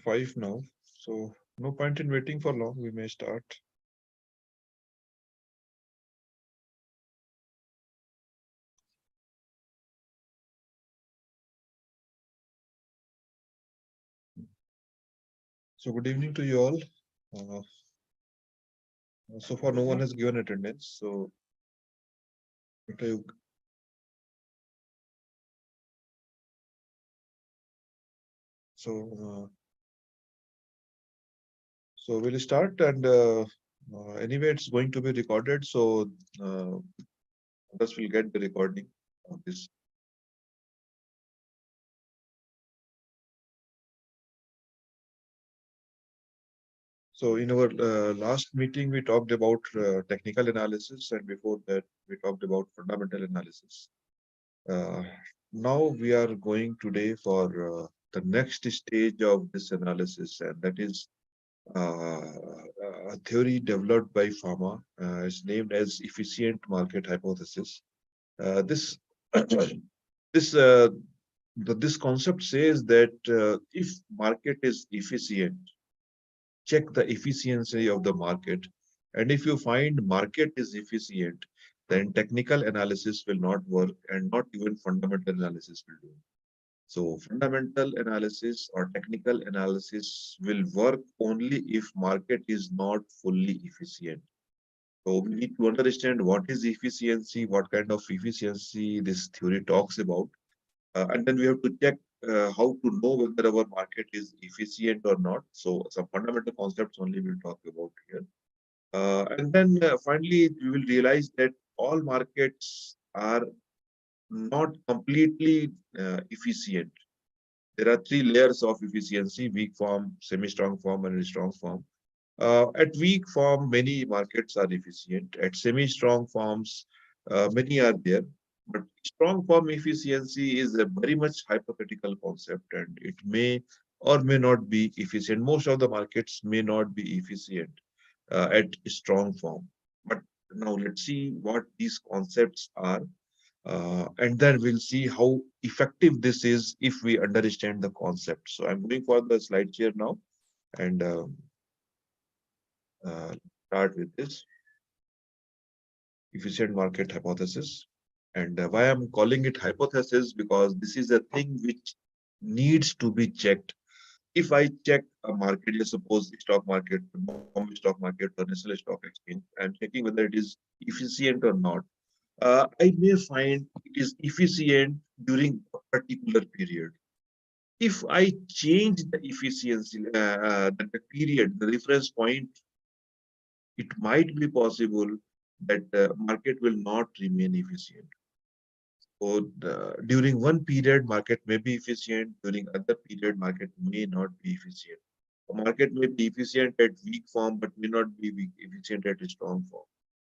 5 now. So no point in waiting for long. We may start. So good evening to you all. Uh, so far, no one has given attendance. So, okay, so we'll start, and anyway, it's going to be recorded. So uh, others will get the recording of this. So in our last meeting, we talked about technical analysis, and before that, we talked about fundamental analysis. Uh, Now we are going today for the next stage of this analysis, and that is uh, a theory developed by pharma. It's named as efficient market hypothesis. This this this concept says that if market is efficient, check the efficiency of the market, and if you find market is efficient, then technical analysis will not work, and not even fundamental analysis will do. So fundamental analysis or technical analysis will work only if market is not fully efficient. So we need to understand what is efficiency, what kind of efficiency this theory talks about, and then we have to check how to know whether our market is efficient or not. So some fundamental concepts only we'll talk about here. And then finally, we will realize that all markets are not completely efficient. There are three layers of efficiency: weak form, semi-strong form, and strong form. At weak form, many markets are efficient. At semi-strong forms, many are there. But strong form efficiency is a very much hypothetical concept, and it may or may not be efficient. Most of the markets may not be efficient at strong form. But now let's see what these concepts are, and then we'll see how effective this is if we understand the concept. So I'm going for the slide share now, and uh, start with this efficient market hypothesis. And why I'm calling it hypothesis, because this is a thing which needs to be checked. If I check a market, let's suppose the stock market, the Bombay stock market, or National Stock Exchange, I'm checking whether it is efficient or not. I may find it is efficient during a particular period. If I change the efficiency, the period, the reference point, it might be possible that the market will not remain efficient. So during one period, market may be efficient. During other period, market may not be efficient. A market may be efficient at weak form, but may not be efficient at a strong form.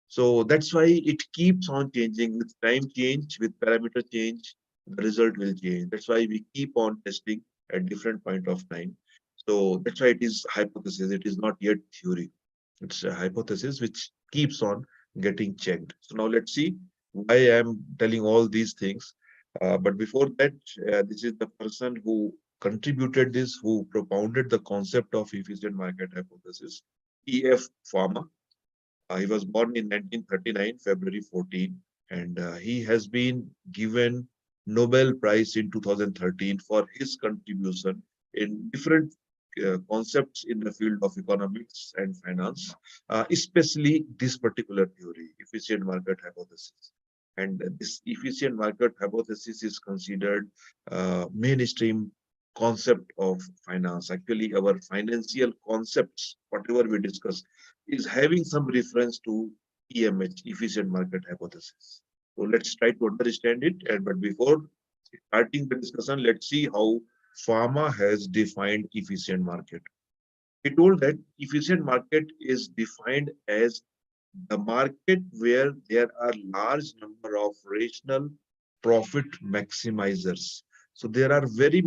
So that's why it keeps on changing. With time change, with parameter change, the result will change. That's why we keep on testing at different point of time. So that's why it is hypothesis. It is not yet theory. It's a hypothesis which keeps on getting checked. So now let's see why I'm telling all these things. But before that, this is the person who contributed this, who propounded the concept of efficient market hypothesis, E.F. Farmer. He was born in 1939, February 14, and he has been given Nobel Prize in 2013 for his contribution in different concepts in the field of economics and finance, especially this particular theory, efficient market hypothesis. And this efficient market hypothesis is considered mainstream concept of finance. Actually, our financial concepts, whatever we discuss, is having some reference to EMH, efficient market hypothesis. So let's try to understand it. And but before starting the discussion, let's see how Pharma has defined efficient market. He told that efficient market is defined as the market where there are large number of rational profit maximizers. So there are very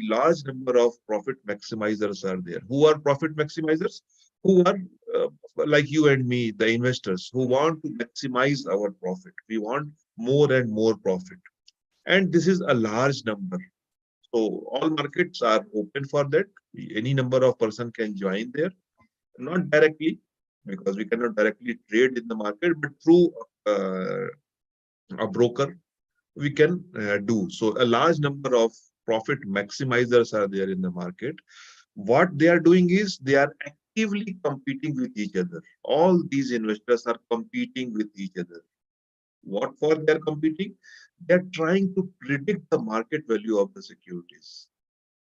large number of profit maximizers are there. Who are profit maximizers? Who are uh, like you and me, the investors who want to maximize our profit. We want more and more profit. And this is a large number. So all markets are open for that. Any number of person can join there, not directly, because we cannot directly trade in the market, but through uh, a broker we can do. So a large number of profit maximizers are there in the market. What they are doing is they are actively competing with each other. All these investors are competing with each other. What for they are competing? They are trying to predict the market value of the securities.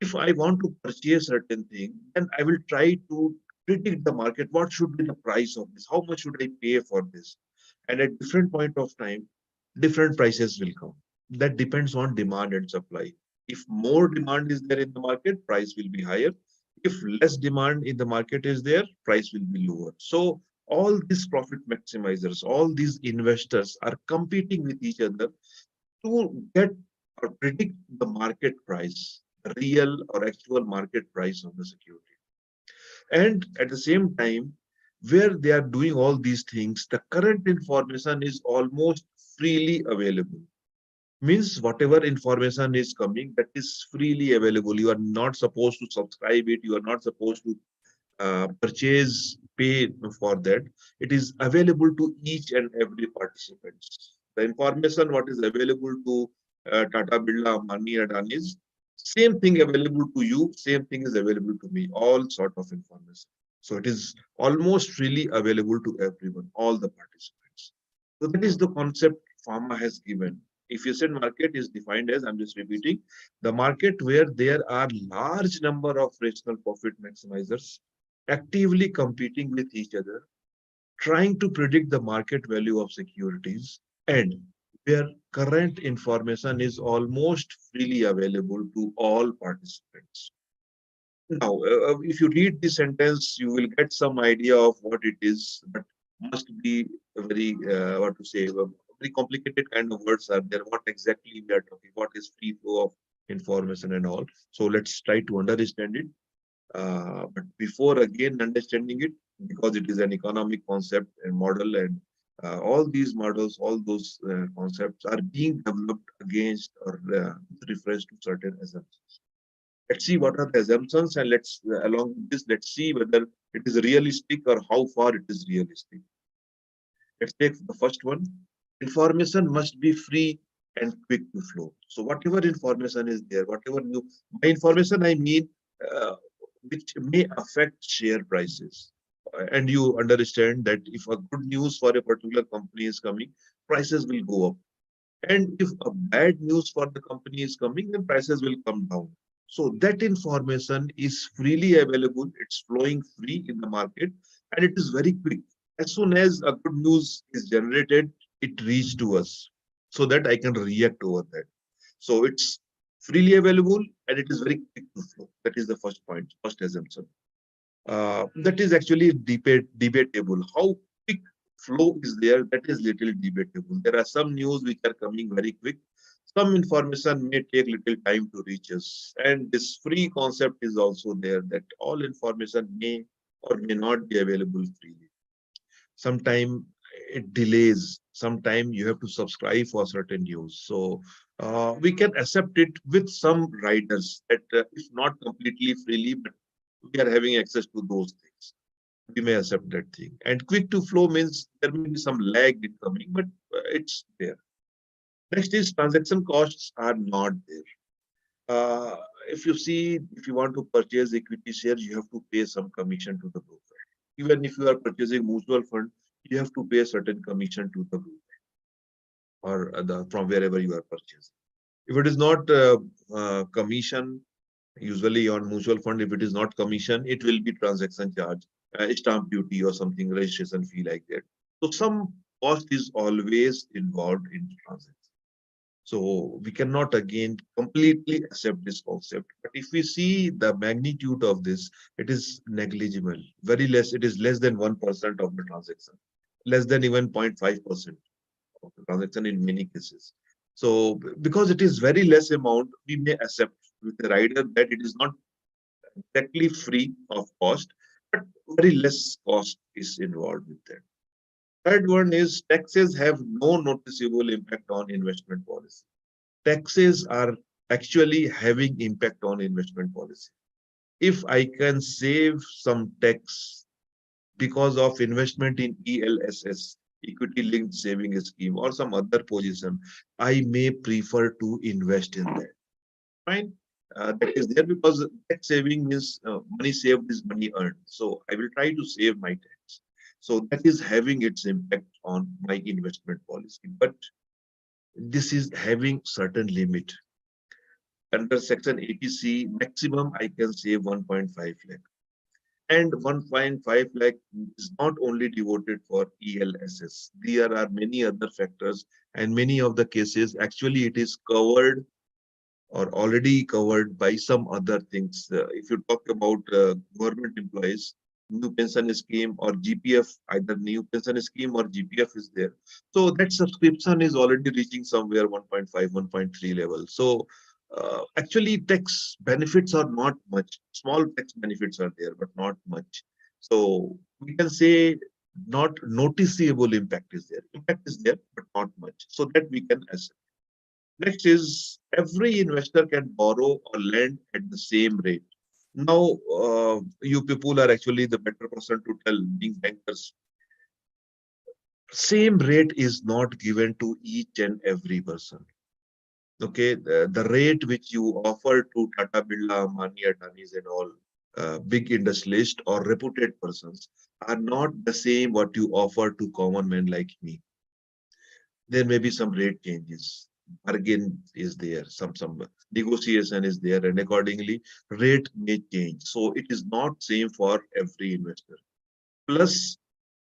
If I want to purchase certain thing, then I will try to predict the market. What should be the price of this? How much should I pay for this? And at different point of time, different prices will come. That depends on demand and supply. If more demand is there in the market, price will be higher. If less demand in the market is there, price will be lower. So all these profit maximizers, all these investors are competing with each other to get or predict the market price, the real or actual market price of the security. And at the same time, where they are doing all these things, the current information is almost freely available. Means whatever information is coming, that is freely available. You are not supposed to subscribe it. You are not supposed to purchase, pay for that. It is available to each and every participant. The information what is available to Tata, Birla, Ambani, Adani's, same thing available to you, same thing is available to me, all sort of information. So it is almost freely available to everyone, all the participants. So that is the concept pharma has given. Efficient market is defined as, I'm just repeating, the market where there are large number of rational profit maximizers actively competing with each other, trying to predict the market value of securities, and where current information is almost freely available to all participants. Now, if you read the sentence, you will get some idea of what it is, but must be a very, what to say, a very complicated kind of words are there. What exactly we are talking? What is free flow of information and all? So let's try to understand it. But before again understanding it, because it is an economic concept and model, and all these models, all those concepts are being developed against or refers to certain assumptions. Let's see what are the assumptions, and let's along with this, let's see whether it is realistic or how far it is realistic. Let's take the first one. Information must be free and quick to flow. So whatever information is there, whatever new, by information I mean which may affect share prices. And you understand that if a good news for a particular company is coming, prices will go up. And if a bad news for the company is coming, then prices will come down. So that information is freely available. It's flowing free in the market, and it is very quick. As soon as a good news is generated, it reaches to us so that I can react over that. So it's freely available and it is very quick to flow. That is the first point, first assumption. That is actually debatable. How quick flow is there, that is little debatable. There are some news which are coming very quick. Some information may take little time to reach us. And this free concept is also there, that all information may or may not be available freely. Sometimes it delays. Sometimes you have to subscribe for certain news. So we can accept it with some riders that if not completely freely, but we are having access to those things. We may accept that thing. And quick to flow means there may be some lag in coming, but it's there. Next is transaction costs are not there. If you see, if you want to purchase equity shares, you have to pay some commission to the broker. Even if you are purchasing mutual fund, you have to pay certain commission to the broker or from wherever you are purchasing. If it is not commission, usually on mutual fund, if it is not commission, it will be transaction charge, stamp duty or something, registration fee like that. So some cost is always involved in transaction. So we cannot again completely accept this concept. But if we see the magnitude of this, it is negligible, very less. It is less than 1% of the transaction, less than even 0.5% of the transaction in many cases. So because it is very less amount, we may accept with the rider that it is not exactly free of cost, but very less cost is involved with that. Third one is taxes have no noticeable impact on investment policy. Taxes are actually having impact on investment policy. If I can save some tax because of investment in ELSS, equity linked saving scheme, or some other position, I may prefer to invest in that. Fine. That is there because tax saving means money saved is money earned. So I will try to save my tax. So that is having its impact on my investment policy. But this is having certain limit. Under section 80C, maximum I can save 1.5 lakh. And 1.5 lakh is not only devoted for ELSS. There are many other factors, and many of the cases actually it is covered or already covered by some other things. If you talk about government employees, new pension scheme or GPF, either new pension scheme or GPF is there. So that subscription is already reaching somewhere 1.5, 1.3 level. So actually tax benefits are not much. Small tax benefits are there, but not much. So we can say not noticeable impact is there. Impact is there, but not much. So that we can assess. Next is every investor can borrow or lend at the same rate. Now, you people are actually the better person to tell, being bankers. Same rate is not given to each and every person. Okay, the rate which you offer to Tata Birla, Ambani, Adanis and all big industrialists or reputed persons are not the same what you offer to common men like me. There may be some rate changes, bargain is there, some negotiation is there, and accordingly rate may change. So it is not same for every investor. Plus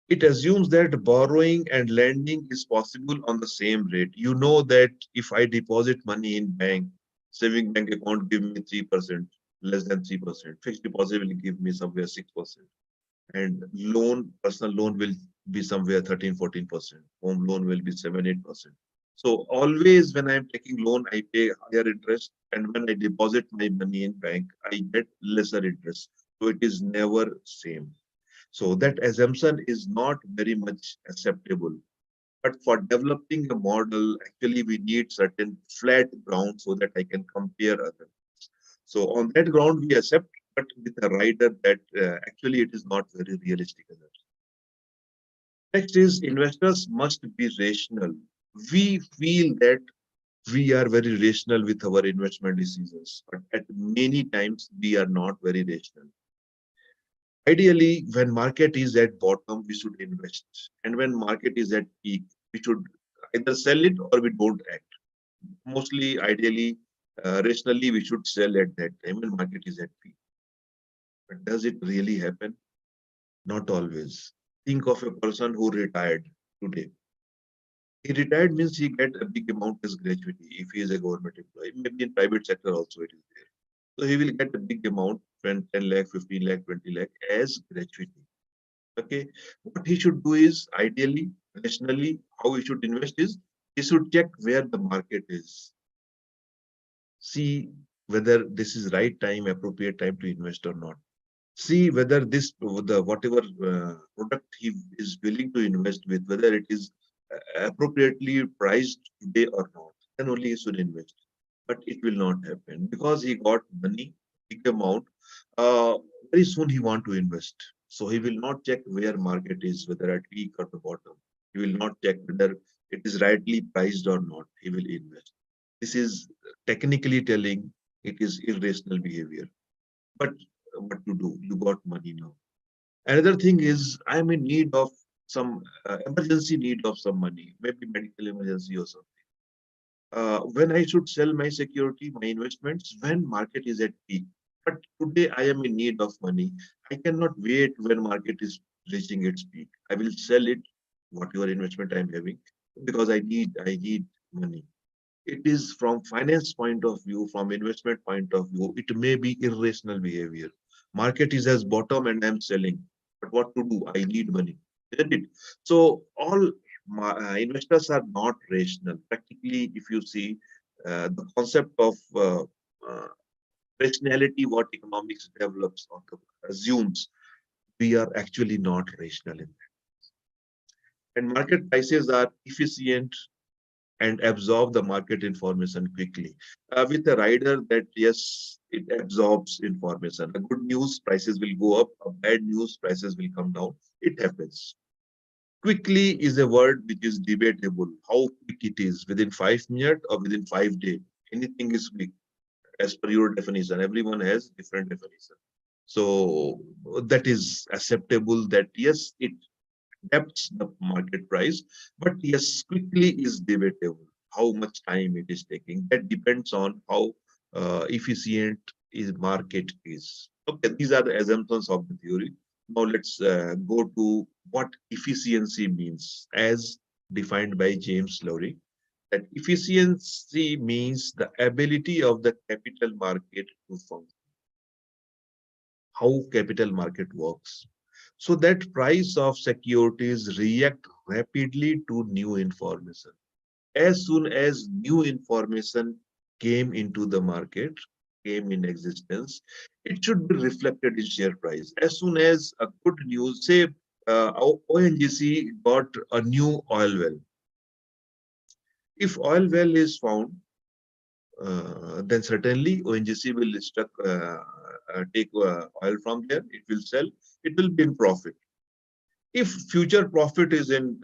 it assumes that borrowing and lending is possible on the same rate. You know that if I deposit money in bank, saving bank account give me 3%, less than 3%, fixed deposit will give me somewhere 6%, and loan, personal loan will be somewhere 13, 14%. Home loan will be 7, 8%. So always when I'm taking loan, I pay higher interest. And when I deposit my money in bank, I get lesser interest. So it is never same. So that assumption is not very much acceptable. But for developing a model, actually we need certain flat ground so that I can compare others. So on that ground, we accept, but with a rider that actually it is not very realistic. Next is investors must be rational. We feel that we are very rational with our investment decisions, but at many times we are not very rational. Ideally, when market is at bottom, we should invest, and when market is at peak, we should either sell it or we don't act. Mostly, ideally, rationally, we should sell at that time when market is at peak. But does it really happen? Not always. Think of a person who retired today. He retired means he get a big amount as gratuity if he is a government employee. Maybe in private sector also it is there. So he will get a big amount, 10 lakh, 15 lakh, 20 lakh as gratuity. Okay. What he should do is ideally, rationally, how he should invest is he should check where the market is. See whether this is right time, appropriate time to invest or not. See whether this the whatever product he is willing to invest with, whether it is appropriately priced today or not, then only he should invest. But it will not happen because he got money, big amount. Uh, Very soon he want to invest, so he will not check where market is, whether at peak or the bottom. He will not check whether it is rightly priced or not. He will invest. This is technically telling it is irrational behavior. But what to do? You got money now. Another thing is I'm in need of some emergency need of some money, maybe medical emergency or something. When I should sell my security, my investments, when market is at peak. But today I am in need of money. I cannot wait when market is reaching its peak. I will sell it, whatever investment I'm having, because I need money. It is from finance point of view, from investment point of view, it may be irrational behavior. Market is as bottom and I'm selling. But what to do? I need money. Isn't it? So all investors are not rational. Practically, if you see the concept of uh, rationality, what economics develops or assumes, we are actually not rational in that. And market prices are efficient and absorb the market information quickly. With a rider that yes, it absorbs information. A good news, prices will go up. A bad news, prices will come down. It happens. Quickly is a word which is debatable. How quick it is, within 5 minutes or within 5 days. Anything is quick as per your definition. Everyone has different definition. So that is acceptable that yes, it depths the market price, but yes, quickly is debatable. How much time it is taking, that depends on how efficient is market is. Okay, these are the assumptions of the theory. Now let's go to what efficiency means as defined by James Lowry. That efficiency means the ability of the capital market to function, how capital market works, so that price of securities react rapidly to new information. As soon as new information came into the market, came in existence, it should be reflected in share price. As soon as a good news, say ONGC got a new oil well. If oil well is found, then certainly ONGC will take oil from there. It will sell. It will be in profit. If future profit is in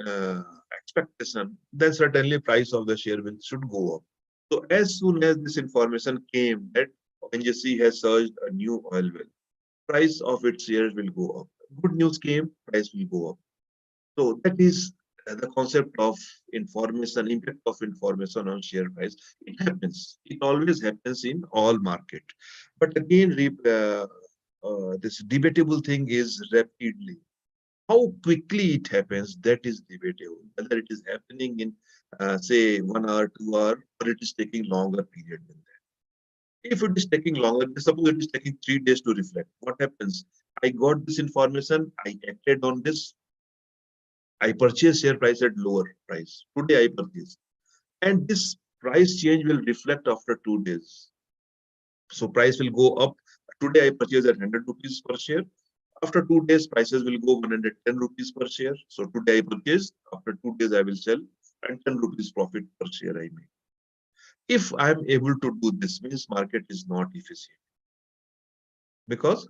expectation, then certainly price of the share will should go up. So as soon as this information came that ONGC has searched a new oil well, price of its shares will go up. Good news came, price will go up. So that is the concept of information, impact of information on share price. It happens. It always happens in all market. But again, this debatable thing is rapidly. How quickly it happens, that is debatable. Whether it is happening in, say, 1 hour, 2 hour, or it is taking longer period than that. If it is taking longer, suppose it is taking 3 days to reflect. What happens? I got this information, I acted on this, I purchased share price at lower price. Today I purchased. And this price change will reflect after 2 days. So price will go up. Today I purchased at 100 rupees per share. After 2 days, prices will go 110 rupees per share. So today I purchased. After 2 days, I will sell and 10 rupees profit per share I make. If I am able to do this, means market is not efficient because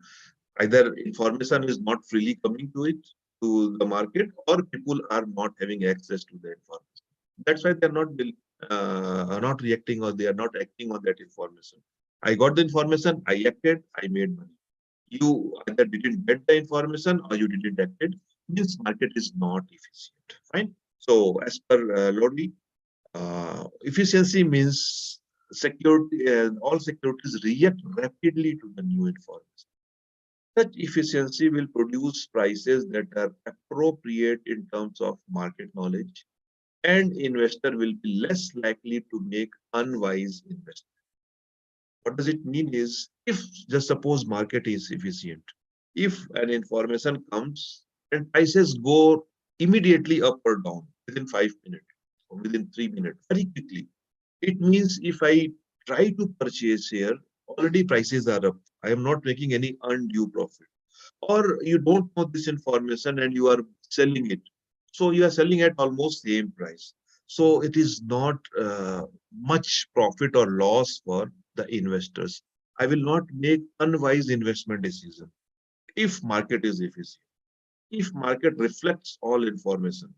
either information is not freely coming to the market, or people are not having access to the information. That's why they're not reacting, or they are not acting on that information. I got the information, I acted, I made money. You either didn't get the information or you didn't act it, means market is not efficient. Fine. So as per Lodi, efficiency means security, all securities react rapidly to the new information. Such efficiency will produce prices that are appropriate in terms of market knowledge, and investor will be less likely to make unwise investment. What does it mean is, if just suppose market is efficient, if an information comes and prices go immediately up or down within 5 minutes or within 3 minutes, very quickly, it means if I try to purchase here, already prices are up. I am not making any undue profit. Or you don't know this information and you are selling it. So you are selling at almost same price. So it is not much profit or loss for the investors. I will not make unwise investment decision if market is efficient. If market reflects all information,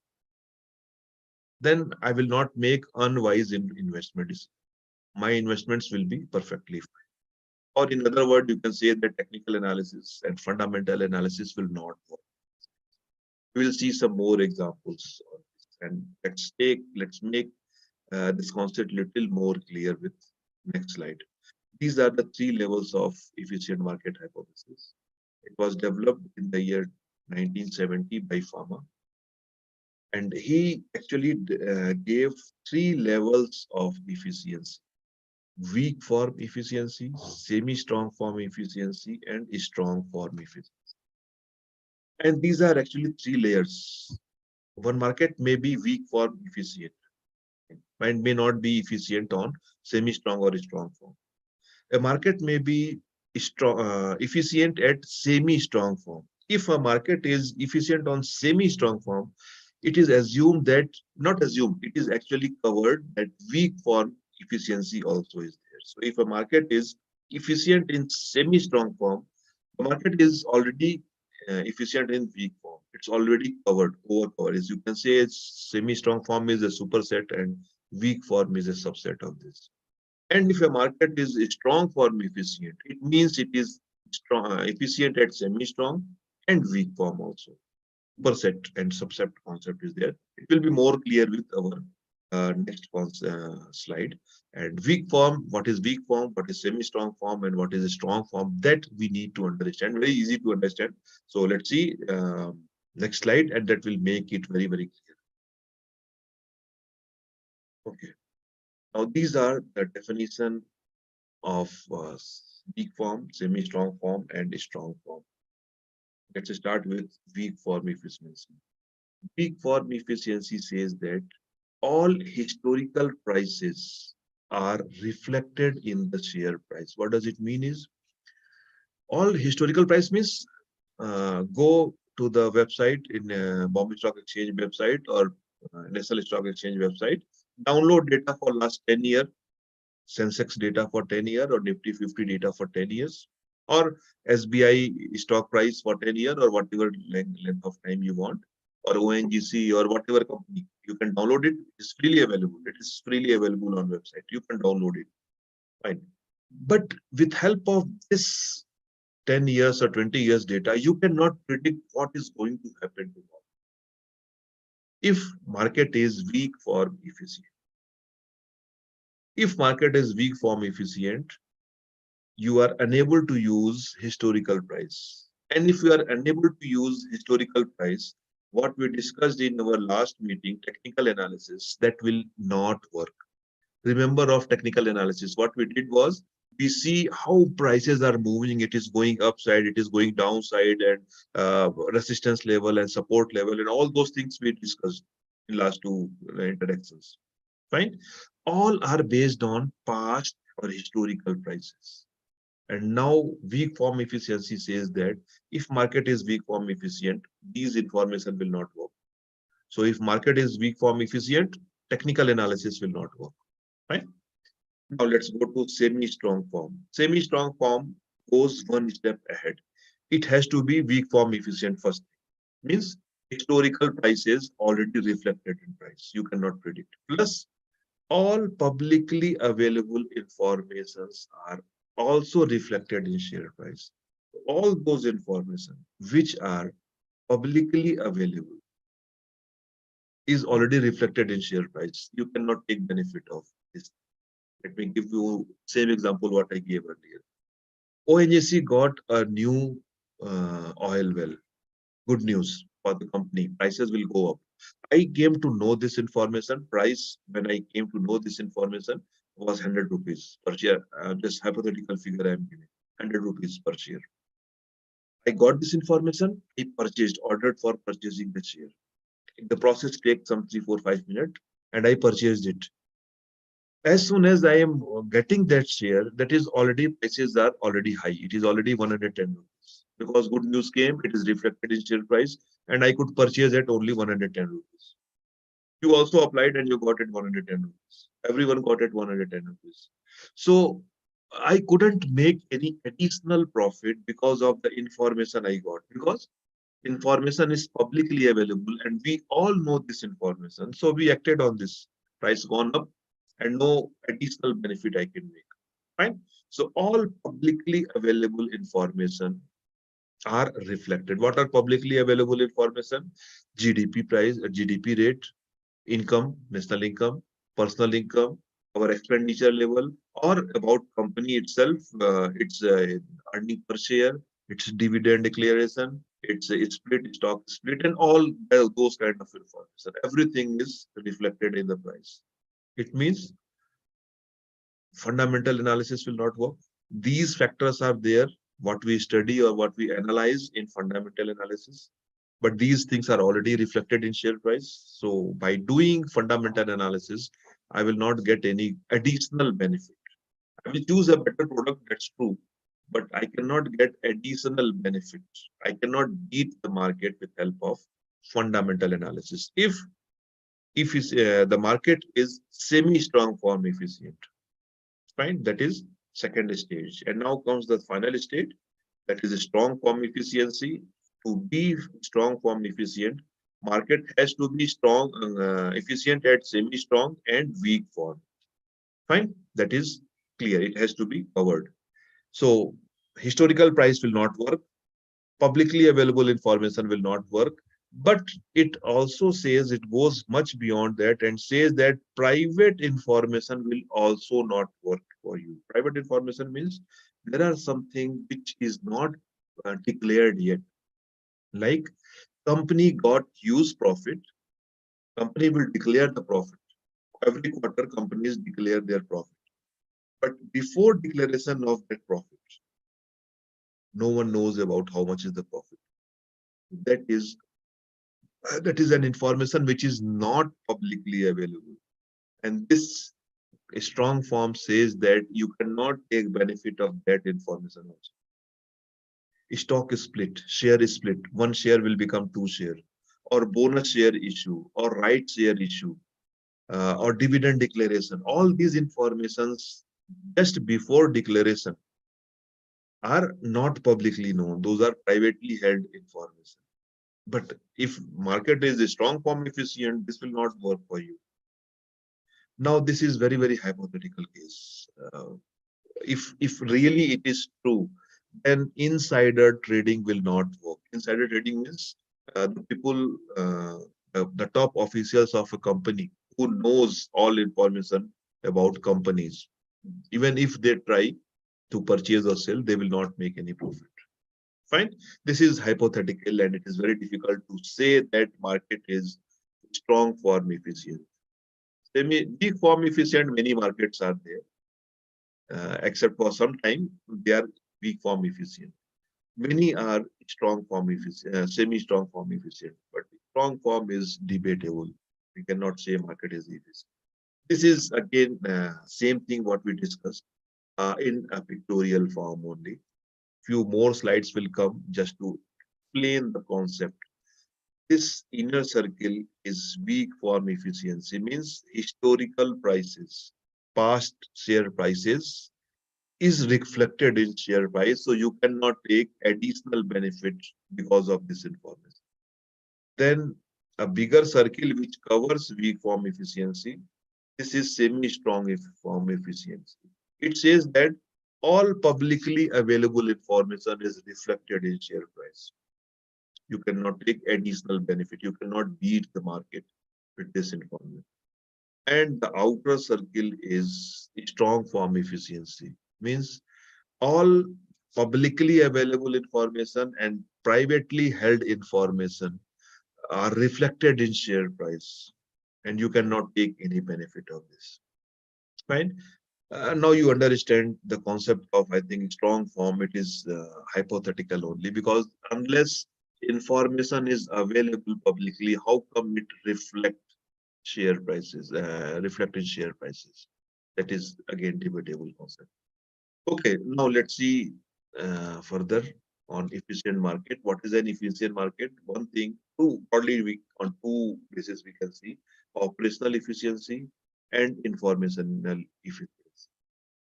then I will not make unwise investment decision. My investments will be perfectly fine. Or in other words, you can say that technical analysis and fundamental analysis will not work. We will see some more examples on this. And let's make this concept little more clear with next slide. These are the three levels of efficient market hypothesis. It was developed in the year 1970 by Pharma. And he actually gave three levels of efficiency: weak form efficiency, semi-strong form efficiency, and strong form efficiency. And these are actually three layers. One market may be weak form efficient and may not be efficient on semi-strong or strong form. A market may be strong, efficient at semi-strong form. If a market is efficient on semi-strong form, it is assumed that, not assumed, it is actually covered that weak form efficiency also is there. So if a market is efficient in semi-strong form, the market is already efficient in weak form. It's already covered, over covered. As you can say, semi-strong form is a superset and weak form is a subset of this. And if a market is strong form efficient, it means it is strong, efficient at semi-strong and weak form also. Superset and subset concept is there. It will be more clear with our next slide. And weak form, what is weak form, what is semi-strong form, and what is a strong form, that we need to understand. Very easy to understand. So let's see next slide, and that will make it very, very clear. Okay. Now these are the definition of weak form, semi-strong form, and strong form. Let's start with weak form efficiency. Weak form efficiency says that all historical prices are reflected in the share price. What does it mean is, all historical price means go to the website in Bombay Stock Exchange website or National Stock Exchange website, download data for last 10 years, Sensex data for 10 years or Nifty 50 data for 10 years, or SBI stock price for 10 years or whatever length of time you want, or ONGC or whatever company. You can download it. It's freely available. It is freely available on website. You can download it. Fine. But with help of this 10 years or 20 years data, you cannot predict what is going to happen tomorrow. If market is weak form efficient, if market is weak form efficient, you are unable to use historical price. And if you are unable to use historical price, what we discussed in our last meeting, technical analysis, that will not work. Remember of technical analysis, what we did was, we see how prices are moving. It is going upside, it is going downside, and resistance level and support level, and all those things we discussed in last two interactions. Fine. All are based on past or historical prices. And now weak form efficiency says that if market is weak form efficient, these information will not work. So if market is weak form efficient, technical analysis will not work. Right? Now let's go to semi-strong form. Semi-strong form goes one step ahead. It has to be weak form efficient first. Means historical prices already reflected in price. You cannot predict. Plus, all publicly available informations are also reflected in share price. All those information which are publicly available is already reflected in share price. You cannot take benefit of this. Let me give you same example what I gave earlier. ONGC got a new oil well. Good news for the company. Prices will go up. I came to know this information. Price, when I came to know this information, was 100 rupees per share. Just hypothetical figure I am giving. 100 rupees per share. I got this information. I purchased, ordered for purchasing the share. The process takes some 3, 4, 5 minutes, and I purchased it. As soon as I am getting that share, that is already, prices are already high. It is already 110 rupees. Because good news came, it is reflected in share price, and I could purchase at only 110 rupees. You also applied and you got it 110 rupees. Everyone got it 110 rupees. So I couldn't make any additional profit because of the information I got, because information is publicly available and we all know this information. So we acted on this. Price gone up and no additional benefit I can make. Fine. So all publicly available information are reflected. What are publicly available information? GDP price, GDP rate, income, national income, personal income, our expenditure level, or about company itself, its earning per share, its dividend declaration, it's split, stock split, and all those kind of information. Everything is reflected in the price. It means fundamental analysis will not work. These factors are there, what we study or what we analyze in fundamental analysis, but these things are already reflected in share price. So by doing fundamental analysis, I will not get any additional benefit. I will choose a better product, that's true, but I cannot get additional benefits. I cannot beat the market with help of fundamental analysis. If the market is semi-strong form efficient, fine, that is second stage. And now comes the final state, that is a strong form efficiency. To be strong form efficient, market has to be strong, efficient at semi-strong and weak form. Fine, that is clear. It has to be covered. So historical price will not work. Publicly available information will not work. But it also says, it goes much beyond that and says that private information will also not work for you. Private information means there are something which is not declared yet. Like company got huge profit, company will declare the profit. Every quarter, companies declare their profit. But before declaration of that profit, no one knows about how much is the profit. That is an information which is not publicly available. And this strong form says that you cannot take benefit of that information also. Stock is split, share is split, one share will become two share, or bonus share issue, or right share issue, or dividend declaration. All these informations just before declaration are not publicly known. Those are privately held information. But if market is a strong form efficient, this will not work for you. Now, this is very, very hypothetical case. If really it is true, then insider trading will not work. Insider trading means the people, the top officials of a company who knows all information about companies. Even if they try to purchase or sell, they will not make any profit. Fine. This is hypothetical, and it is very difficult to say that market is strong form efficient. Weak form efficient, many markets are there. Except for some time, they are weak form efficient. Many are strong form efficient, semi-strong form efficient, but strong form is debatable. We cannot say market is efficient. This is again same thing what we discussed in a pictorial form only. Few more slides will come just to explain the concept. This inner circle is weak form efficiency, means historical prices, past share prices is reflected in share price, so you cannot take additional benefit because of this information. Then a bigger circle which covers weak form efficiency, this is semi-strong form efficiency. It says that all publicly available information is reflected in share price. You cannot take additional benefit. You cannot beat the market with this information. And the outer circle is strong form efficiency, means all publicly available information and privately held information are reflected in share price, and you cannot take any benefit of this. Fine. Now you understand the concept of, I think, strong form. It is hypothetical only, because unless information is available publicly, how come it reflect share prices, reflect in share prices? That is again debatable concept. Okay, now let's see further on efficient market. What is an efficient market? One thing, two broadly we on two bases we can see: operational efficiency and informational efficiency.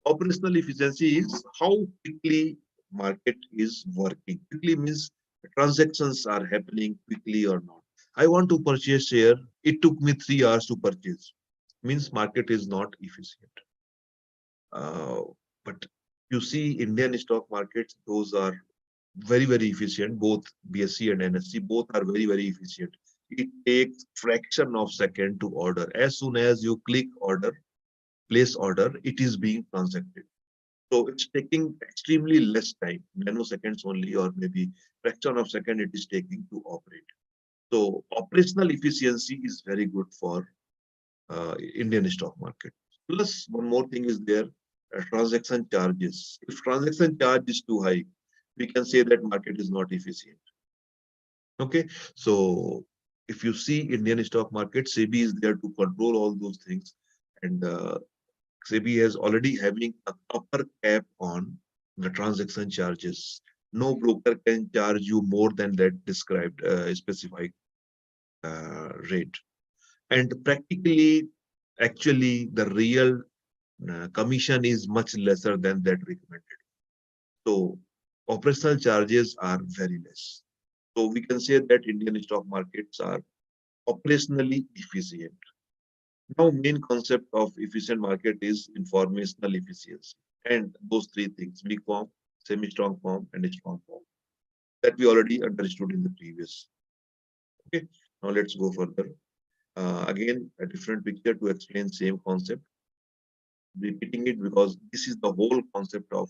Operational efficiency is how quickly market is working. Quickly means transactions are happening quickly or not. I want to purchase share. It took me 3 hours to purchase. Means market is not efficient. But you see Indian stock markets, those are very, very efficient. Both BSE and NSE, both are very, very efficient. It takes fraction of second to order. As soon as you click order, place order, it is being transacted. So it's taking extremely less time, nanoseconds only, or maybe fraction of second it is taking to operate. So operational efficiency is very good for Indian stock market. Plus, one more thing is there, transaction charges. If transaction charge is too high, we can say that market is not efficient. Okay, so if you see Indian stock market, SEBI is there to control all those things, and SEBI has already having a upper cap on the transaction charges. No broker can charge you more than that described specified rate. And practically, actually, the real commission is much lesser than that recommended. So operational charges are very less. So we can say that Indian stock markets are operationally efficient. Now, main concept of efficient market is informational efficiency. And those three things, weak form, semi-strong form, and a strong form, that we already understood in the previous. Okay, now let's go further. Again, a different picture to explain same concept. Repeating it because this is the whole concept of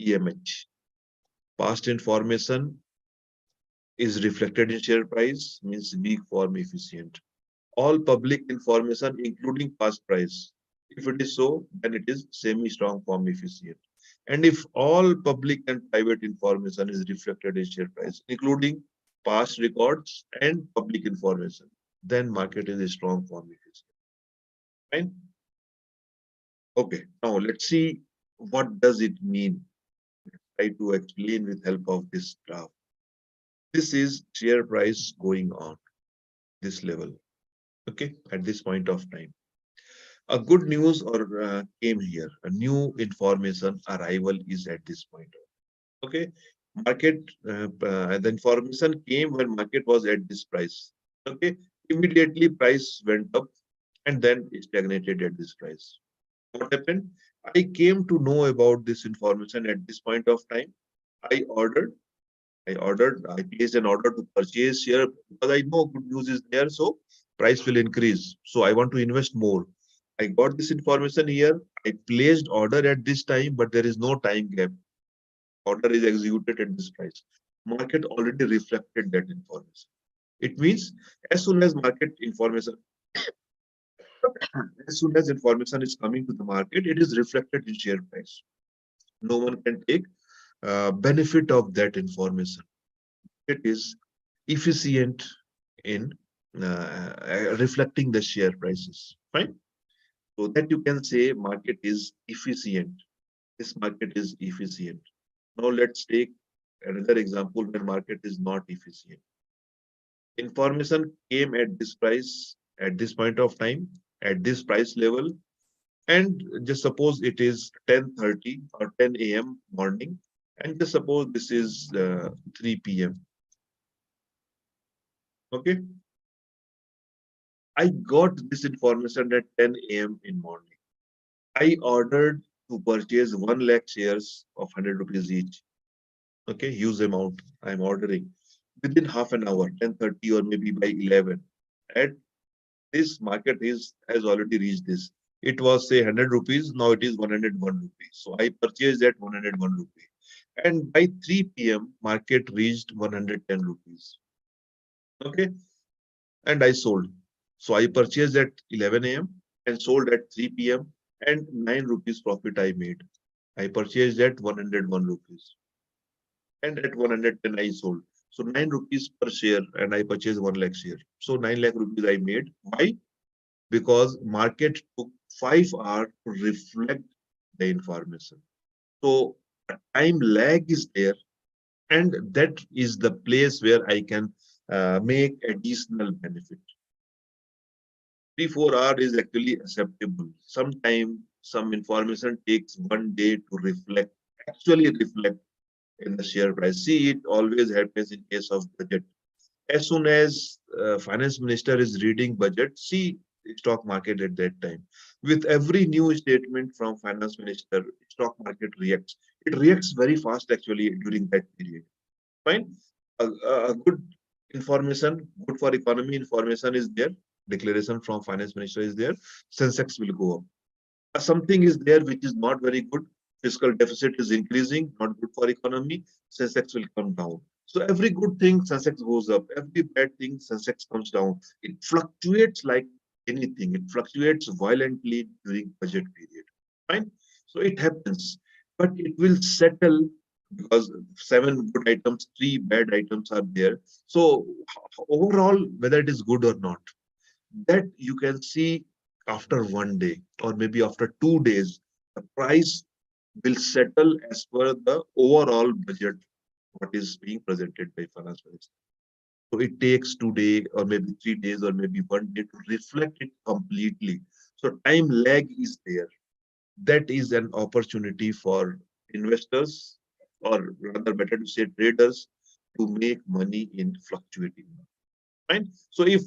EMH. Past information is reflected in share price, means weak form efficient. All public information, including past price. If it is so, then it is semi-strong form efficient. And if all public and private information is reflected in share price, including past records and public information, then market is a strong form efficient. Fine. Okay. Now let's see what does it mean. Try to explain with help of this graph. This is share price going on this level. Okay, at this point of time. A good news or came here. A new information arrival is at this point. Okay, market the information came when market was at this price. Okay, immediately price went up and then it stagnated at this price. What happened? I came to know about this information at this point of time. I ordered. I placed an order to purchase share because I know good news is there, so price will increase. So I want to invest more. I got this information here. I placed order at this time, but there is no time gap. Order is executed at this price. Market already reflected that information. It means as soon as market information, as soon as information is coming to the market, it is reflected in share price. No one can take benefit of that information. It is efficient in reflecting the share prices. Fine. So that you can say market is efficient. This market is efficient. Now let's take another example where market is not efficient. Information came at this price, at this point of time, at this price level, and just suppose it is 10:30 or 10 a.m. morning, and just suppose this is 3 p.m. Okay, I got this information at 10 a.m. in morning. I ordered to purchase 1 lakh shares of 100 rupees each. Okay, huge amount I'm ordering. Within half an hour, 10:30 or maybe by 11. At this market is has already reached this. It was say 100 rupees, now it is 101 rupees. So I purchased at 101 rupees. And by 3 p.m., market reached 110 rupees. Okay, and I sold. So I purchased at 11 a.m. and sold at 3 p.m. and 9 rupees profit I made. I purchased at 101 rupees and at 110 I sold. So 9 rupees per share and I purchased 1 lakh share. So 9 lakh rupees I made. Why? Because market took 5 hours to reflect the information. So a time lag is there, and that is the place where I can make additional benefit. 3-4 hours is actually acceptable. Sometimes some information takes 1 day to reflect, actually reflect in the share price. See, it always happens in case of budget. As soon as finance minister is reading budget, see stock market at that time. With every new statement from finance minister, stock market reacts. It reacts very fast actually during that period. Fine. A good information, good for economy information is there. Declaration from finance minister is there. Sensex will go up. Something is there which is not very good. Fiscal deficit is increasing, not good for economy, Sensex will come down. So every good thing, Sensex goes up. Every bad thing, Sensex comes down. It fluctuates like anything. It fluctuates violently during budget period. Fine. So it happens, but it will settle because seven good items, three bad items are there. So overall, whether it is good or not, that you can see after one day or maybe after 2 days, the price will settle as per the overall budget what is being presented by finance minister. So it takes 2 days or maybe 3 days or maybe one day to reflect it completely. So time lag is there. That is an opportunity for investors, or rather better to say traders, to make money in fluctuating. Right? So if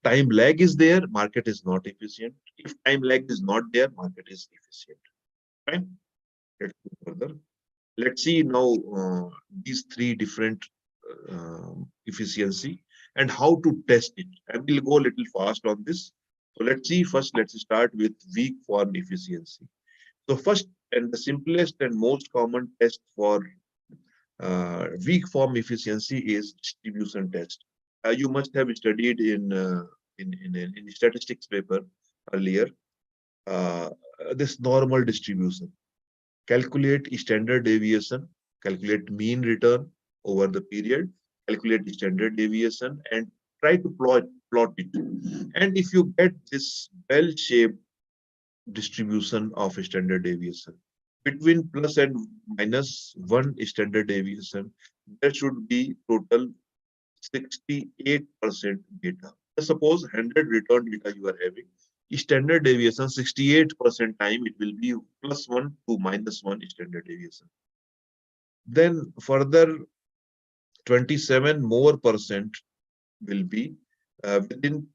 time lag is there, market is not efficient. If time lag is not there, market is efficient. Right? Let's go further. Let's see now these three different efficiency and how to test it. And we'll go a little fast on this. So let's see first, let's start with weak form efficiency. So first and the simplest and most common test for weak form efficiency is distribution test. You must have studied in statistics paper earlier uh, this normal distribution. Calculate standard deviation, calculate mean return over the period, calculate standard deviation, and try to plot it. And if you get this bell-shaped distribution of standard deviation between plus and minus one standard deviation, there should be total 68% data. Suppose 100 return data you are having, standard deviation 68% time it will be plus 1 to minus 1 standard deviation. Then further 27 more percent will be within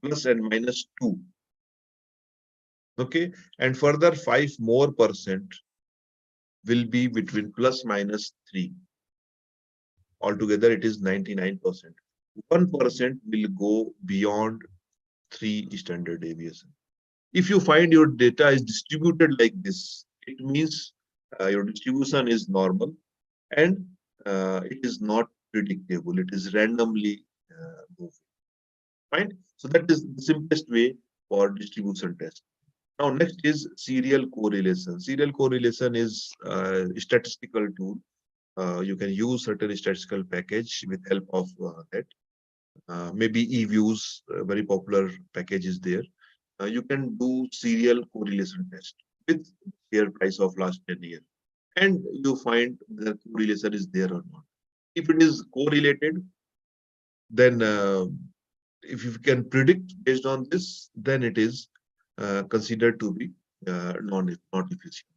plus and minus 2. Okay, and further 5 more percent will be between plus minus 3. Altogether it is 99%. 1% will go beyond 3 standard deviation. If you find your data is distributed like this, it means your distribution is normal and it is not predictable. It is randomly moving. Fine. So that is the simplest way for distribution test. Now next is serial correlation. Serial correlation is a statistical tool. You can use certain statistical package with help of that. Maybe eViews, a very popular package is there. You can do serial correlation test with share price of last 10 years, and you find the correlation is there or not. If it is correlated, then if you can predict based on this, then it is considered to be not efficient.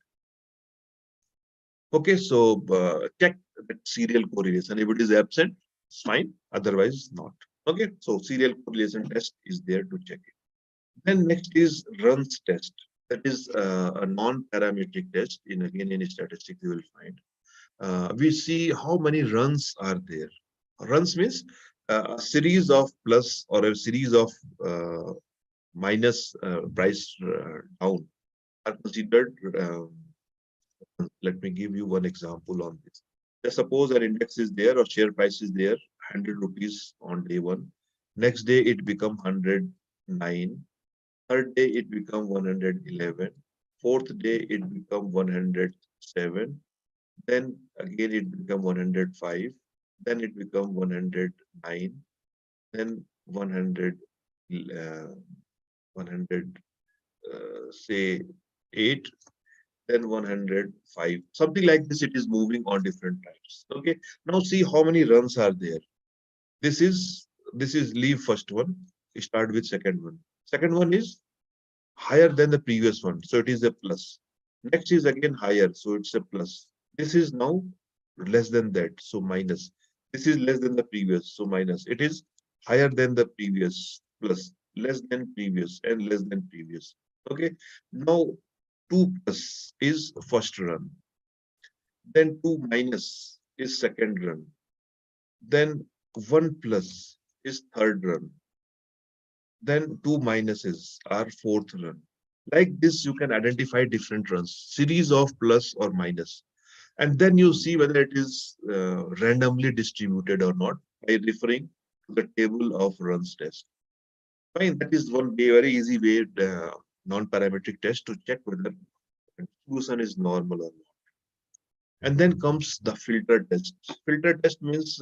Okay, so check the serial correlation. If it is absent, it's fine. Otherwise, not. Okay, so serial correlation test is there to check it. Then next is runs test. That is a non-parametric test. In statistics, you will find. We see how many runs are there. Runs means a series of plus or a series of minus price down are considered. Let me give you one example on this. Just suppose an index is there or share price is there, 100 rupees on day one. Next day it become 109. Third day it become 111. Fourth day it become 107. Then again it become 105. Then it become 109. Then 100, 100 say 8, then 105, something like this. It is moving on different times. Okay, now see how many runs are there. This is leave first one, start with second one. Second one is higher than the previous one, so it is a plus. Next is again higher, so it's a plus. This is now less than that, so minus. This is less than the previous, so minus. It is higher than the previous, plus, less than previous, and less than previous. Okay, now 2 plus is first run, then 2 minus is second run, then 1 plus is third run, then 2 minuses are fourth run. Like this, you can identify different runs, series of plus or minus, and then you see whether it is randomly distributed or not by referring to the table of runs test. Fine, that is one way, very easy way, non-parametric test to check whether distribution is normal or not. And then comes the filter test. Filter test means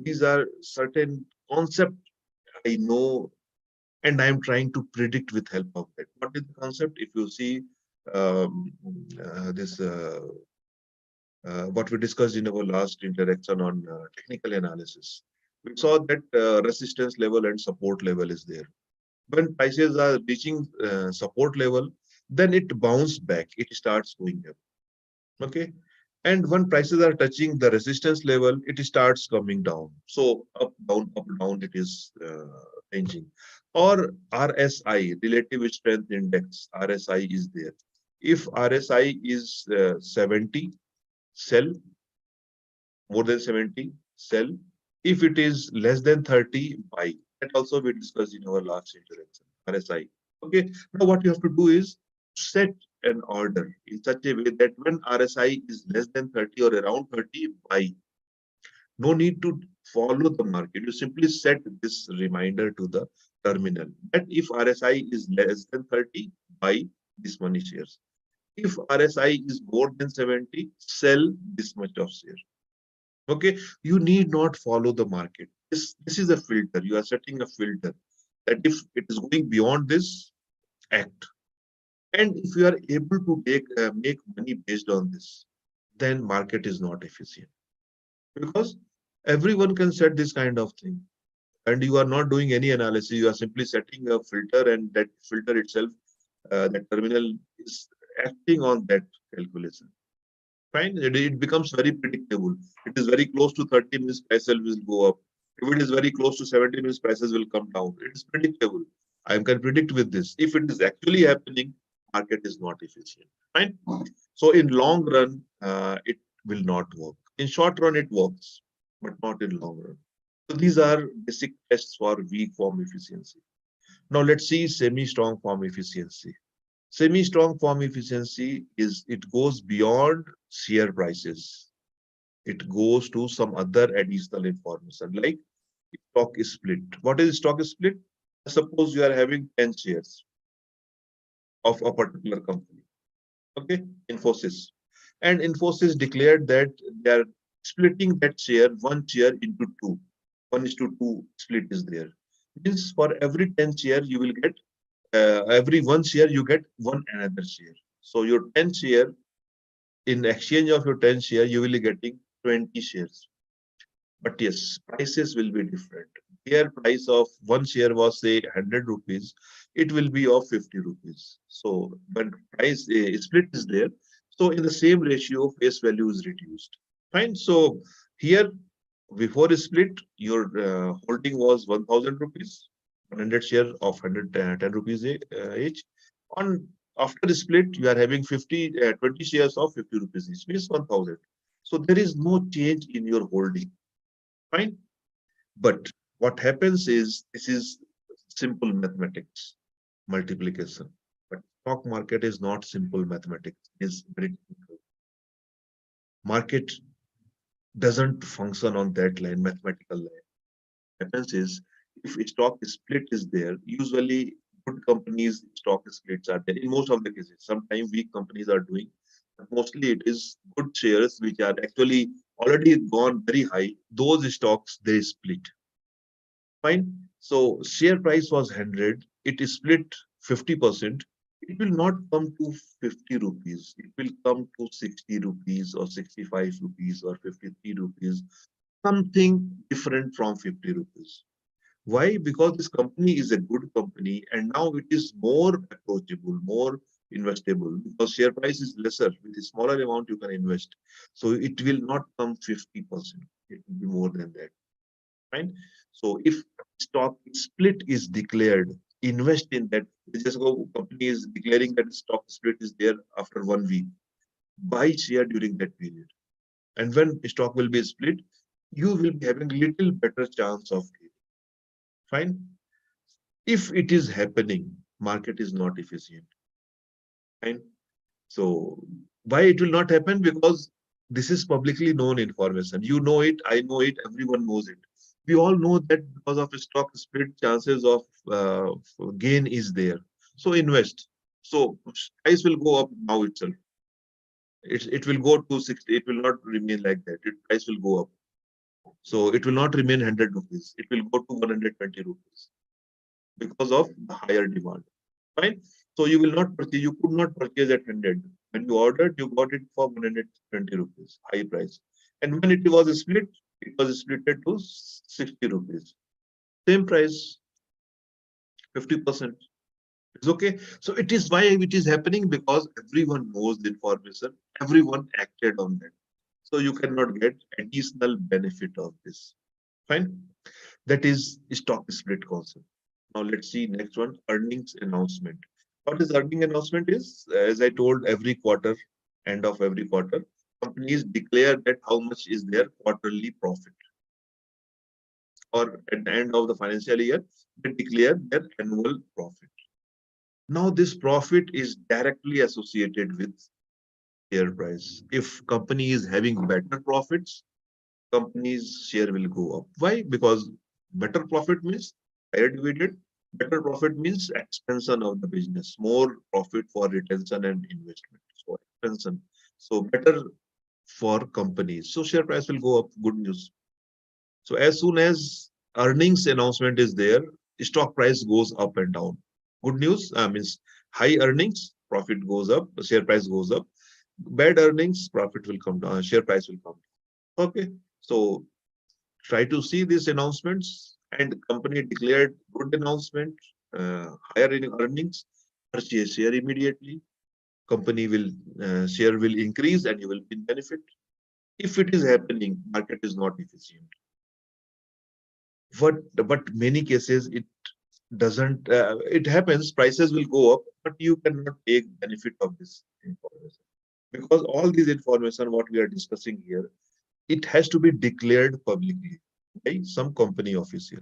these are certain concept I know and I am trying to predict with help of that. What is the concept? If you see um, this what we discussed in our last interaction on technical analysis, we saw that resistance level and support level is there. When prices are reaching support level, then it bounce back, it starts going up. Okay. And when prices are touching the resistance level, it starts coming down. So up, down, it is changing. Or RSI, relative strength index, RSI is there. If RSI is 70, sell. More than 70, sell. If it is less than 30, buy. That also we discussed in our last interaction, RSI. Okay. Now what you have to do is set an order in such a way that when RSI is less than 30 or around 30, buy. No need to follow the market. You simply set this reminder to the terminal that if RSI is less than 30, buy this many shares. If RSI is more than 70, sell this much of share. Okay, you need not follow the market. This is a filter. You are setting a filter that if it is going beyond this, act. And if you are able to make money based on this, then market is not efficient because everyone can set this kind of thing. And you are not doing any analysis. You are simply setting a filter, and that filter itself, that terminal is acting on that calculation. Fine, it becomes very predictable. It is very close to 30 minutes, prices will go up. If it is very close to 70 minutes, prices will come down. It is predictable. I can predict with this. If it is actually happening, market is not efficient. Fine. So in long run, it will not work. In short run, it works, but not in long run. So these are basic tests for weak form efficiency. Now let's see semi-strong form efficiency. Semi-strong form efficiency is it goes beyond share prices. It goes to some other additional information like stock split. What is stock split? Suppose you are having 10 shares of a particular company. Okay, Infosys. And Infosys declared that they are splitting that share, one share into two. 1:2 split is there. Means for every 10 share, you will get every one share you get one another share. So your 10 share, in exchange of your 10 share, you will be getting 20 shares. But yes, prices will be different. Here price of one share was say 100 rupees, it will be of 50 rupees. So when price split is there, so in the same ratio, face value is reduced. Fine. So here before split, your holding was 1000 rupees, 100 share of 110 rupees each. On after split, you are having 20 shares of 50 rupees each, means 1000. So there is no change in your holding. Fine. But what happens is this is simple mathematics, multiplication. But stock market is not simple mathematics. It is very technical. Market doesn't function on that line, mathematical line. Happens is if a stock split is there, usually good companies stock splits are there in most of the cases. Sometimes weak companies are doing, but mostly it is good shares which are actually already gone very high. Those stocks they split. Fine. So share price was 100. It is split 50%. It will not come to 50 rupees. It will come to 60 rupees or 65 rupees or 53 rupees. Something different from 50 rupees. Why? Because this company is a good company and now it is more approachable, more investable because share price is lesser. With a smaller amount, you can invest. So it will not come 50%. It will be more than that. Fine. So if stock split is declared, invest in that. Just go company is declaring that stock split is there after 1 week. Buy share during that period. And when stock will be split, you will be having little better chance of gain. Fine. If it is happening, market is not efficient. Fine. So why it will not happen? Because this is publicly known information. You know it, I know it, everyone knows it. We all know that because of stock split, chances of gain is there. So invest. So price will go up now itself. It will go to 60. It will not remain like that. Price will go up. So it will not remain 100 rupees. It will go to 120 rupees because of the higher demand. Fine. So you will not purchase, you could not purchase at 100. When you ordered, you got it for 120 rupees, high price. And when it was split to 60 rupees. Same price, 50%. It's okay. So it is why it is happening because everyone knows the information, everyone acted on that. So you cannot get additional benefit of this. Fine. That is stock split concept. Now let's see next one, earnings announcement. What is earning announcement is, as I told, every quarter, end of every quarter, companies declare that how much is their quarterly profit. Or at the end of the financial year, they declare their annual profit. Now this profit is directly associated with share price. If company is having better profits, company's share will go up. Why? Because better profit means higher dividend. Better profit means expansion of the business, more profit for retention and investment. So expansion. So better for companies. So share price will go up. Good news. So as soon as earnings announcement is there, stock price goes up and down. Good news means high earnings, profit goes up, the share price goes up. Bad earnings, profit will come down, share price will come down. Okay. So try to see these announcements and company declared good announcement, higher in earnings, purchase share immediately. Company will share will increase and you will benefit. If it is happening, market is not efficient. But many cases it doesn't. It happens. Prices will go up, but you cannot take benefit of this information because all these information what we are discussing here, it has to be declared publicly by some company official.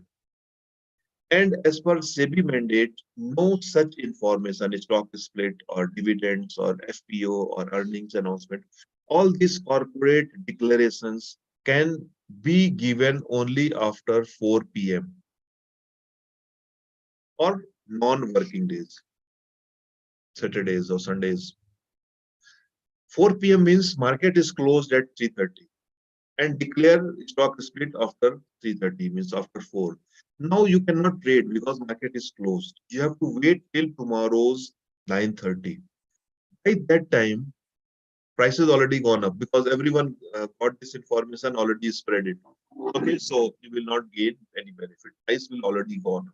And as per SEBI mandate, no such information, stock split or dividends or FPO or earnings announcement, all these corporate declarations can be given only after 4 p.m. or non-working days, Saturdays or Sundays. 4 p.m. means market is closed at 3:30 and declare stock split after 3:30 means after 4. Now you cannot trade because market is closed. You have to wait till tomorrow's 9:30. By that time, price is already gone up because everyone got this information already spread it. Okay, so you will not gain any benefit. Price will already gone up,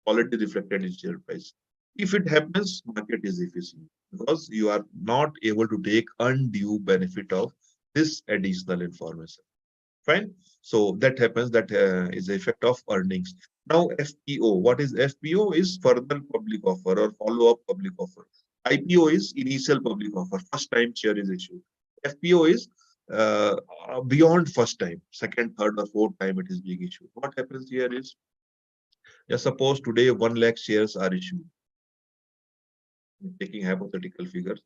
already reflected in share price. If it happens, market is efficient because you are not able to take undue benefit of this additional information. Fine. So that happens. That is the effect of earnings. Now FPO. What is FPO? Is further public offer or follow-up public offer. IPO is initial public offer. First time share is issued. FPO is beyond first time, second, third, or fourth time it is being issued. What happens here is, just suppose today 1 lakh shares are issued. Taking hypothetical figures,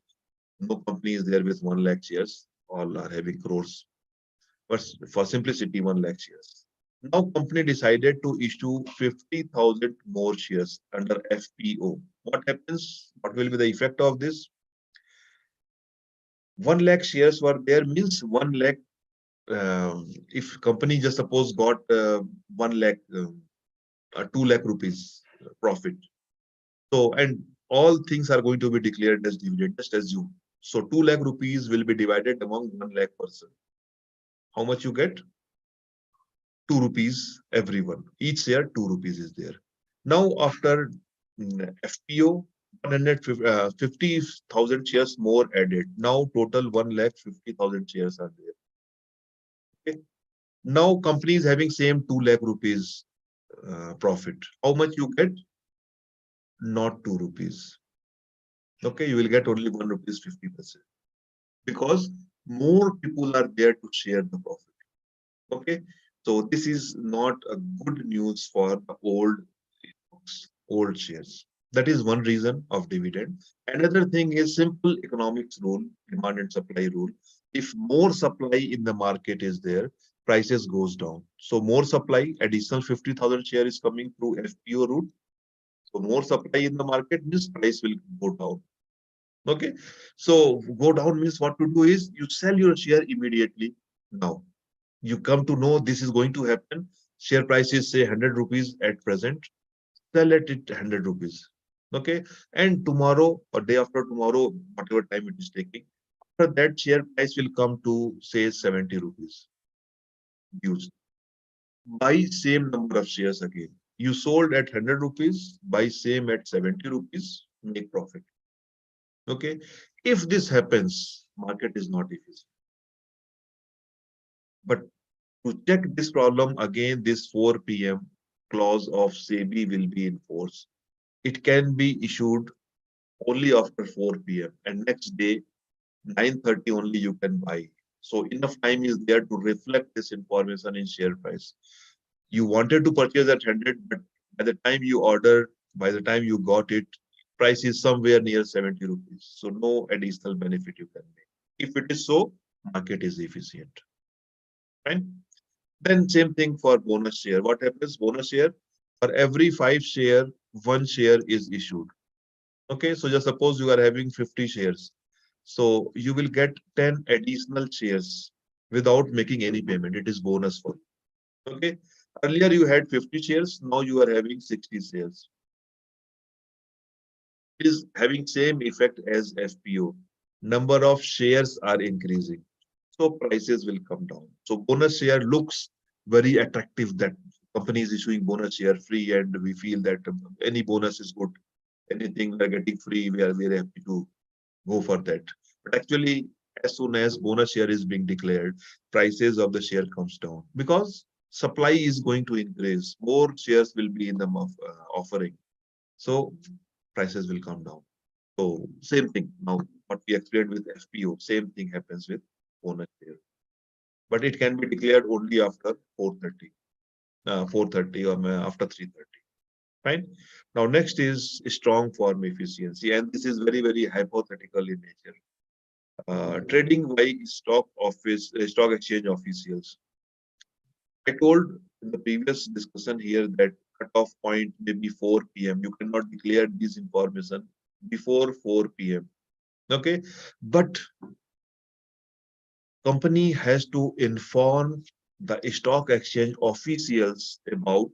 no company is there with 1 lakh shares. All are having crores. But for simplicity, 1 lakh shares. Now, company decided to issue 50,000 more shares under FPO. What happens? What will be the effect of this? 1 lakh shares were there means 1 lakh. If company just suppose got 1 lakh, 2 lakh rupees profit. So, and all things are going to be declared as dividend, just assume. So 2 lakh rupees will be divided among 1 lakh person. How much you get? 2 rupees everyone. Each share 2 rupees is there. Now after FPO, 150,000 shares more added. Now total 1,50,000 shares are there. Okay. Now company is having same 2 lakh rupees profit. How much you get? Not 2 rupees. Okay, you will get only 1 rupees 50% because more people are there to share the profit. Okay, so this is not a good news for the old shares. That is one reason of dividend. Another thing is simple economics rule, demand and supply rule. If more supply in the market is there, prices goes down. So more supply, additional 50,000 share is coming through FPO route. So more supply in the market means price will go down. Okay. So go down means what to do is you sell your share immediately now. You come to know this is going to happen. Share price is say 100 rupees at present. Sell it at 100 rupees. Okay. And tomorrow or day after tomorrow, whatever time it is taking, after that share price will come to say 70 rupees. Use. Buy same number of shares again. You sold at 100 rupees, buy same at 70 rupees, make profit. Okay. If this happens, market is not efficient. But to check this problem again, this 4 p.m. clause of SEBI will be in force. It can be issued only after 4 p.m. and next day 9:30 only you can buy. So enough time is there to reflect this information in share price. You wanted to purchase at 100, but by the time you ordered, by the time you got it, price is somewhere near 70 rupees. So no additional benefit you can make. If it is so, market is efficient. Right? Then same thing for bonus share. What happens? Bonus share, for every 5 share, 1 share is issued. Okay, so just suppose you are having 50 shares. So you will get 10 additional shares without making any payment. It is bonus for you. Okay. Earlier you had 50 shares, now you are having 60 shares. It is having same effect as FPO. Number of shares are increasing. So prices will come down. So bonus share looks very attractive that company is issuing bonus share free and we feel that any bonus is good. Anything we are getting free, we are very happy to go for that. But actually, as soon as bonus share is being declared, prices of the share comes down because supply is going to increase. More shares will be in the offering. So prices will come down. So same thing. Now, what we explained with FPO, same thing happens with bonus share. But it can be declared only after 4:30, 4:30 or after 3:30. Fine. Now, next is strong form efficiency, and this is very, very hypothetical in nature. Trading by stock exchange officials. I told in the previous discussion here that cutoff point may be 4 p.m. You cannot declare this information before 4 p.m. Okay, but company has to inform the stock exchange officials about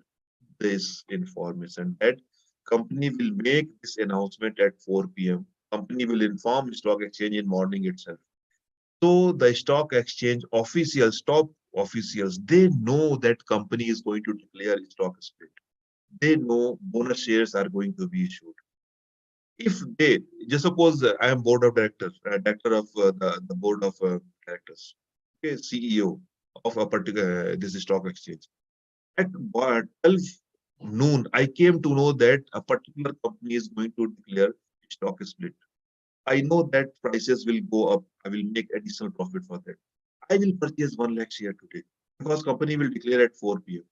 this information. That company will make this announcement at 4 p.m. Company will inform stock exchange in morning itself. So the stock exchange officials, top officials, they know that company is going to declare stock split. They know bonus shares are going to be issued. If they, just suppose I am board of directors, director of the board of directors, okay, CEO of a particular this stock exchange. At 12 noon, I came to know that a particular company is going to declare stock split. I know that prices will go up. I will make additional profit for that. I will purchase 1 lakh share today because company will declare at 4 p.m.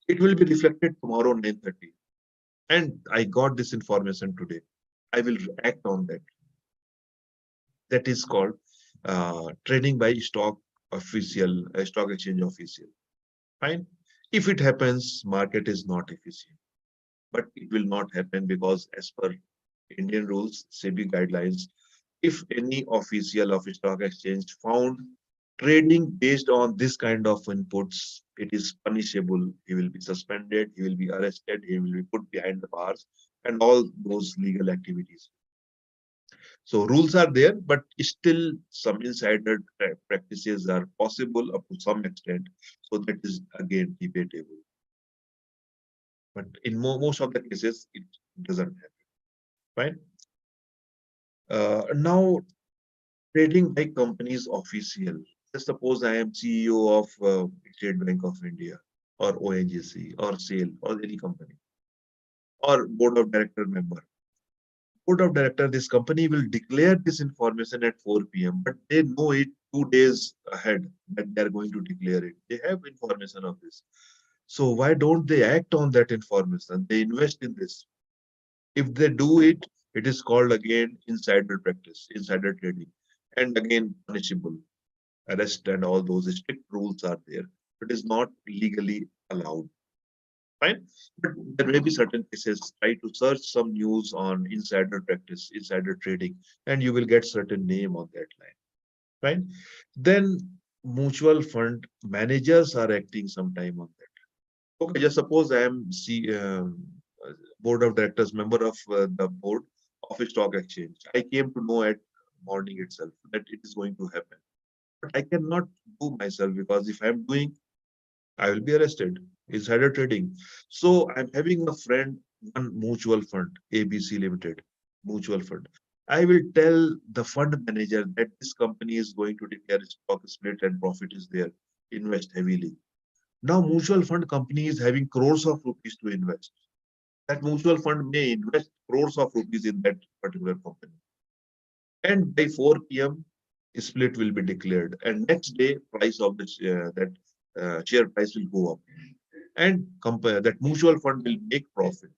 It will be reflected tomorrow 9:30. And I got this information today. I will act on that. That is called trading by stock official, stock exchange official. Fine. If it happens, market is not efficient. But it will not happen because as per Indian rules, SEBI guidelines, if any official of a stock exchange found trading based on this kind of inputs, it is punishable. He will be suspended, he will be arrested, he will be put behind the bars, and all those legal activities. So rules are there, but still some insider practices are possible up to some extent. So that is again debatable. But in most of the cases, it doesn't happen. Right? Now, trading by companies official. Just suppose I am CEO of State Bank of India or ONGC or SAIL or any company or board of director member. Board of director, this company will declare this information at 4 p.m. But they know it 2 days ahead that they are going to declare it. They have information of this. So why don't they act on that information? They invest in this. If they do it, it is called again insider practice, insider trading, and again punishable. Arrest and all those strict rules are there. It is not legally allowed. Fine. But there may be certain cases. Try to search some news on insider practice, insider trading, and you will get certain name on that line. Fine. Then mutual fund managers are acting sometime on that. Okay, just suppose I am board of directors, member of the board of a stock exchange. I came to know at morning itself that it is going to happen. But I cannot do myself because if I'm doing, I will be arrested. Insider trading. So I'm having a friend, one mutual fund, ABC Limited, mutual fund. I will tell the fund manager that this company is going to declare a stock split and profit is there. Invest heavily. Now, mutual fund company is having crores of rupees to invest. That mutual fund may invest crores of rupees in that particular company. And by 4 p.m., split will be declared. And next day, price of the that share price will go up. And compare that mutual fund will make profit.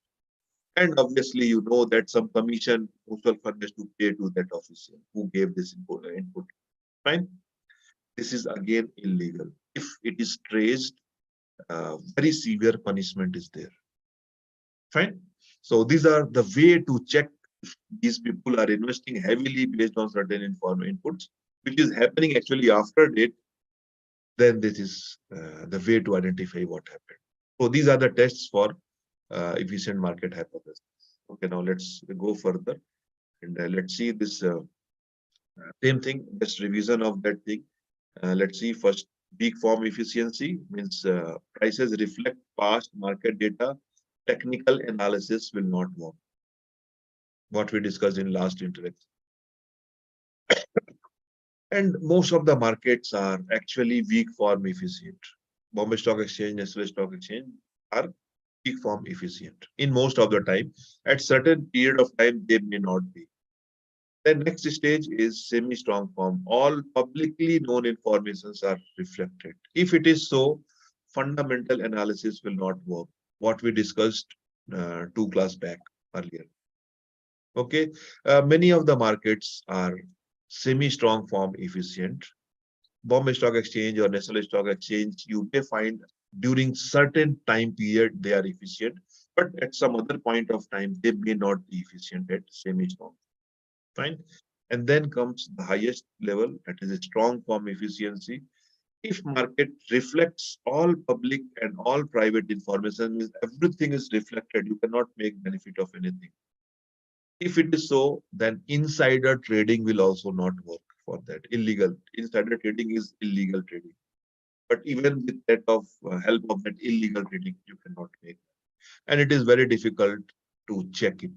And obviously, you know that some commission mutual fund has to pay to that official who gave this input. Fine. This is again illegal. If it is traced, very severe punishment is there. Fine. So these are the way to check if these people are investing heavily based on certain inputs, which is happening actually after date. Then this is the way to identify what happened. So these are the tests for efficient market hypothesis. Okay, now let's go further and let's see this same thing, just revision of that thing. Let's see first, weak form efficiency means prices reflect past market data. Technical analysis will not work. What we discussed in last interaction. And most of the markets are actually weak form efficient. Bombay Stock Exchange, Nestle Stock Exchange are weak form efficient in most of the time. At certain period of time, they may not be. The next stage is semi-strong form. All publicly known informations are reflected. If it is so, fundamental analysis will not work. What we discussed 2 class back earlier. Okay, many of the markets are semi-strong form efficient. Bombay Stock Exchange or National Stock Exchange, you may find during certain time period they are efficient, but at some other point of time they may not be efficient at semi-strong. Fine. And then comes the highest level, that is a strong form efficiency. If market reflects all public and all private information, means everything is reflected, you cannot make benefit of anything. If it is so, then insider trading will also not work for that. Illegal. Insider trading is illegal trading. But even with that of help of that illegal trading, you cannot make. And it is very difficult to check it.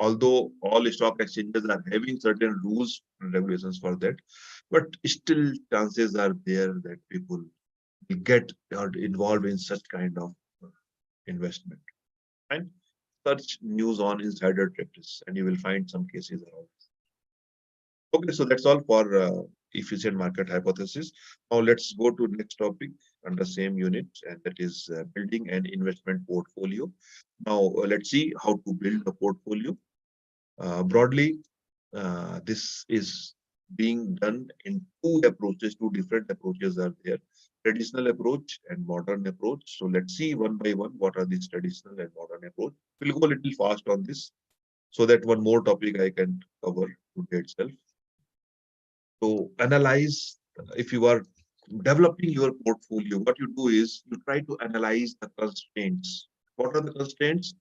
Although all stock exchanges are having certain rules and regulations for that, but still chances are there that people will get involved in such kind of investment. And search news on insider practice, and you will find some cases around. Okay, so that's all for efficient market hypothesis. Now let's go to next topic under same unit, and that is building an investment portfolio. Now let's see how to build a portfolio. Broadly, this is being done in two approaches, two different approaches are there. Traditional approach and modern approach. So let's see one by one what are these traditional and modern approach. We'll go a little fast on this so that one more topic I can cover today itself. So analyze, if you are developing your portfolio, what you do is you try to analyze the constraints. What are the constraints?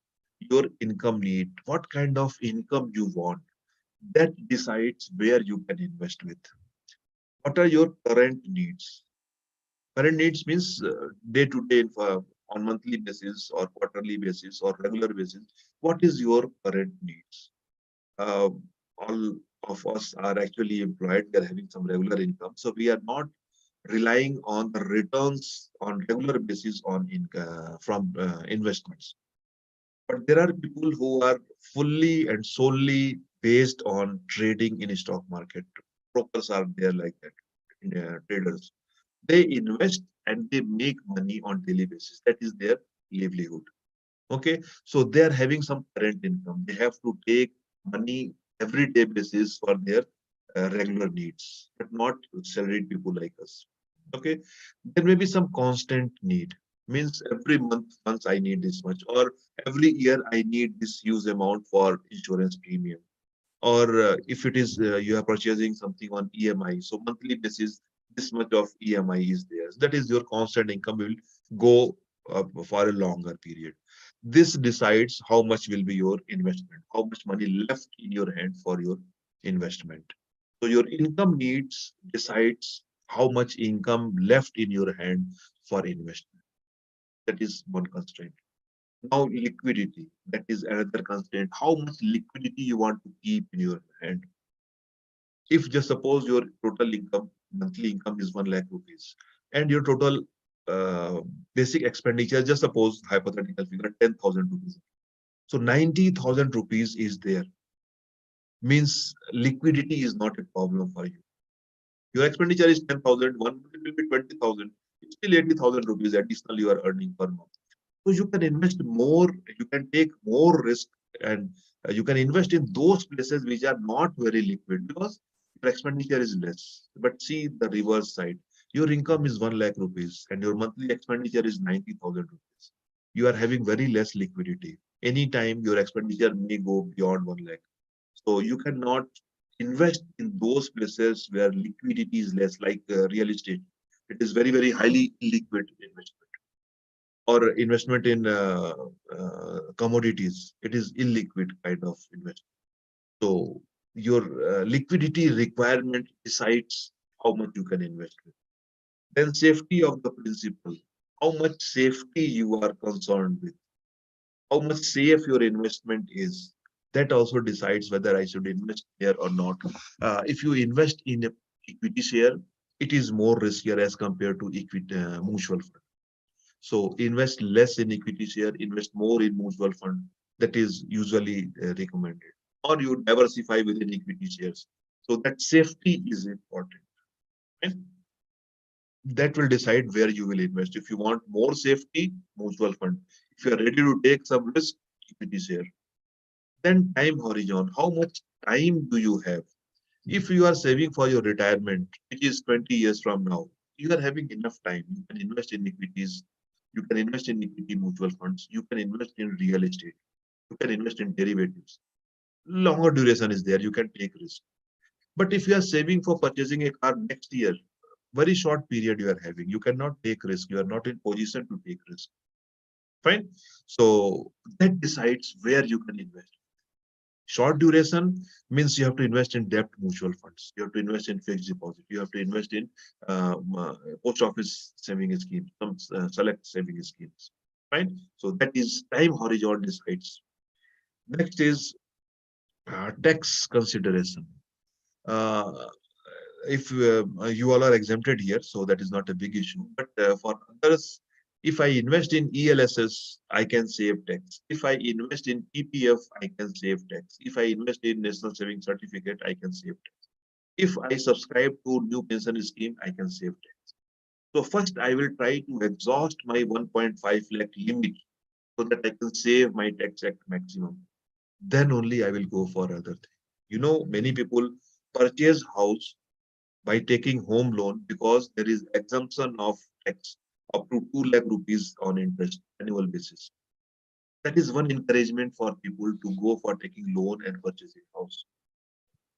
Your income need, what kind of income you want. That decides where you can invest with. What are your current needs? Current needs means day to day on monthly basis or quarterly basis or regular basis. What is your current needs? Uh, all of us are actually employed. We are having some regular income, so we are not relying on the returns on regular basis on from investments. But there are people who are fully and solely based on trading in a stock market. Brokers are there like that, traders. They invest and they make money on daily basis. That is their livelihood. Okay, so they are having some current income. They have to take money every day basis for their regular needs, but not salaried people like us. Okay, there may be some constant need. Means every month, once I need this much, or every year I need this huge amount for insurance premium, or if it is you are purchasing something on EMI, so monthly basis, this much of EMI is there. That is your constant income will go for a longer period. This decides how much will be your investment, how much money left in your hand for your investment. So your income needs decides how much income left in your hand for investment. That is one constraint. Now liquidity, that is another constraint. How much liquidity you want to keep in your hand. If just suppose your total income, monthly income is 1 lakh rupees, and your total uh, basic expenditure, just suppose hypothetical figure, 10,000 rupees. So 90,000 rupees is there. Means liquidity is not a problem for you. Your expenditure is 10,000, one will be 20,000. It's still 80,000 rupees additional you are earning per month. So you can invest more, you can take more risk, and you can invest in those places which are not very liquid because your expenditure is less. But see the reverse side. Your income is 1 lakh rupees and your monthly expenditure is 90,000 rupees. You are having very less liquidity. Anytime your expenditure may go beyond 1 lakh. So you cannot invest in those places where liquidity is less, like real estate. It is very, very highly liquid investment, or investment in commodities. It is illiquid kind of investment. So your liquidity requirement decides how much you can invest with. Then safety of the principal. How much safety you are concerned with. How much safe your investment is. That also decides whether I should invest here or not. If you invest in a equity share, it is more riskier as compared to equity mutual fund. So invest less in equity share, invest more in mutual fund. That is usually recommended. Or you diversify within equity shares. So that safety is important. And that will decide where you will invest. If you want more safety, mutual fund. If you are ready to take some risk, equity share. Then time horizon. How much time do you have? If you are saving for your retirement, which is 20 years from now, you are having enough time. You can invest in equities, you can invest in equity mutual funds, you can invest in real estate, you can invest in derivatives. Longer duration is there, you can take risk. But if you are saving for purchasing a car next year, very short period you are having, you cannot take risk, you are not in position to take risk. Fine. So that decides where you can invest. Short duration means you have to invest in debt mutual funds. You have to invest in fixed deposit. You have to invest in post office saving schemes, some select saving schemes. Right? So that is time horizon decides. Next is tax consideration. Uh, if you all are exempted here, so that is not a big issue. But for others, if I invest in ELSS, I can save tax. If I invest in PPF, I can save tax. If I invest in National Saving Certificate, I can save tax. If I subscribe to new pension scheme, I can save tax. So first, I will try to exhaust my 1.5 lakh limit so that I can save my tax at maximum. Then only I will go for other thing. You know, many people purchase house by taking home loan because there is exemption of tax up to 2 lakh rupees on interest annual basis. That is one encouragement for people to go for taking loan and purchasing house,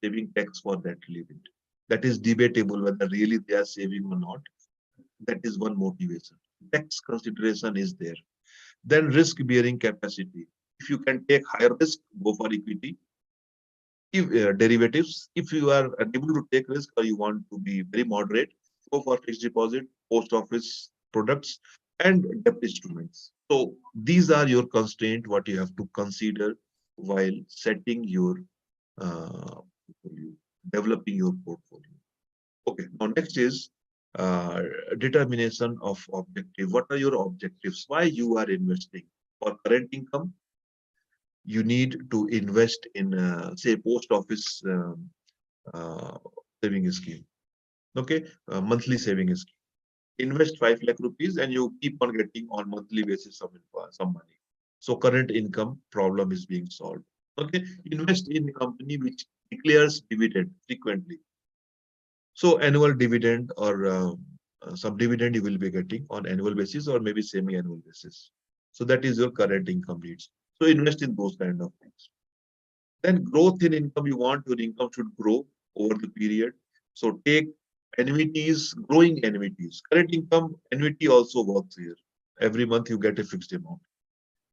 saving tax for that limit. That is debatable whether really they are saving or not. That is one motivation. Tax consideration is there. Then risk bearing capacity. If you can take higher risk, go for equity. If derivatives, if you are unable to take risk or you want to be very moderate, go for fixed deposit, post office products, and debt instruments. So these are your constraint, what you have to consider while setting your portfolio, developing your portfolio. Okay, now next is uh, determination of objective. What are your objectives? Why you are investing? For current income, you need to invest in, say, post office uh, saving scheme. Okay, monthly saving scheme. Invest 5 lakh rupees and you keep on getting on monthly basis some money. So current income problem is being solved. Okay, invest in a company which declares dividend frequently. So annual dividend or some dividend you will be getting on annual basis or maybe semi-annual basis. So that is your current income needs. So invest in those kind of things. Then growth in income, you want your income should grow over the period. So take annuities, growing annuities. Current income annuity also works here. Every month you get a fixed amount.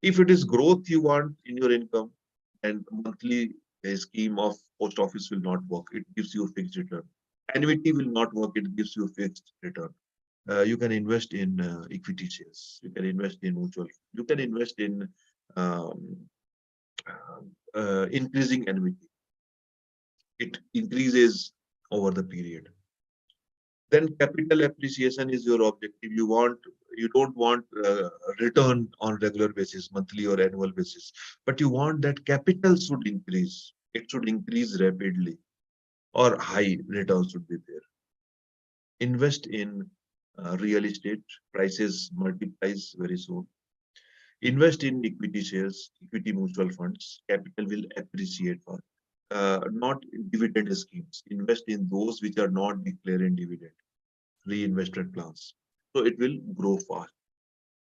If it is growth you want in your income, and monthly scheme of post office will not work. It gives you a fixed return. Annuity will not work. It gives you a fixed return. You can invest in equity shares. You can invest in mutual. You can invest in um, increasing annuity. It increases over the period. Then capital appreciation is your objective. You don't want return on regular basis, monthly or annual basis, but you want that capital should increase. It should increase rapidly or high returns should be there. Invest in real estate, prices multiplies very soon. Invest in equity shares, equity mutual funds, capital will appreciate fast. Not in dividend schemes. Invest in those which are not declaring dividend, reinvested plans. So it will grow fast.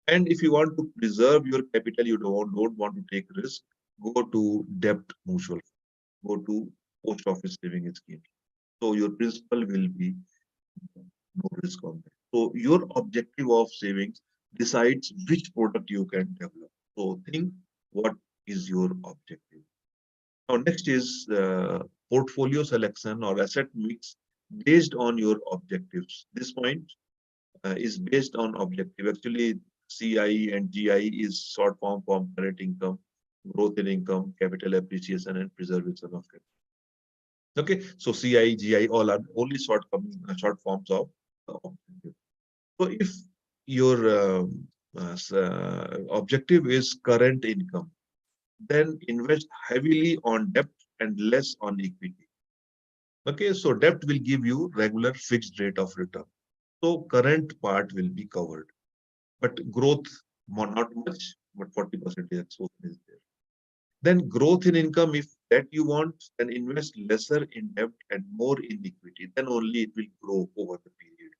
And if you want to preserve your capital, you don't want to take risk, go to debt mutual, go to post office saving scheme. So your principal will be no risk on that. So your objective of savings decides which product you can develop. So think what is your objective. Now next is portfolio selection or asset mix based on your objectives. This point is based on objective. Actually, CI and GI is short form from current income, growth in income, capital appreciation, and preservation of capital. Okay, so CI, GI, all are only short forms of objective. So if your objective is current income, then invest heavily on debt and less on equity. Okay, so debt will give you regular fixed rate of return. So current part will be covered, but growth not much, but 40% exposure is there. Then growth in income, if that you want, then invest lesser in debt and more in equity. Then only it will grow over the period.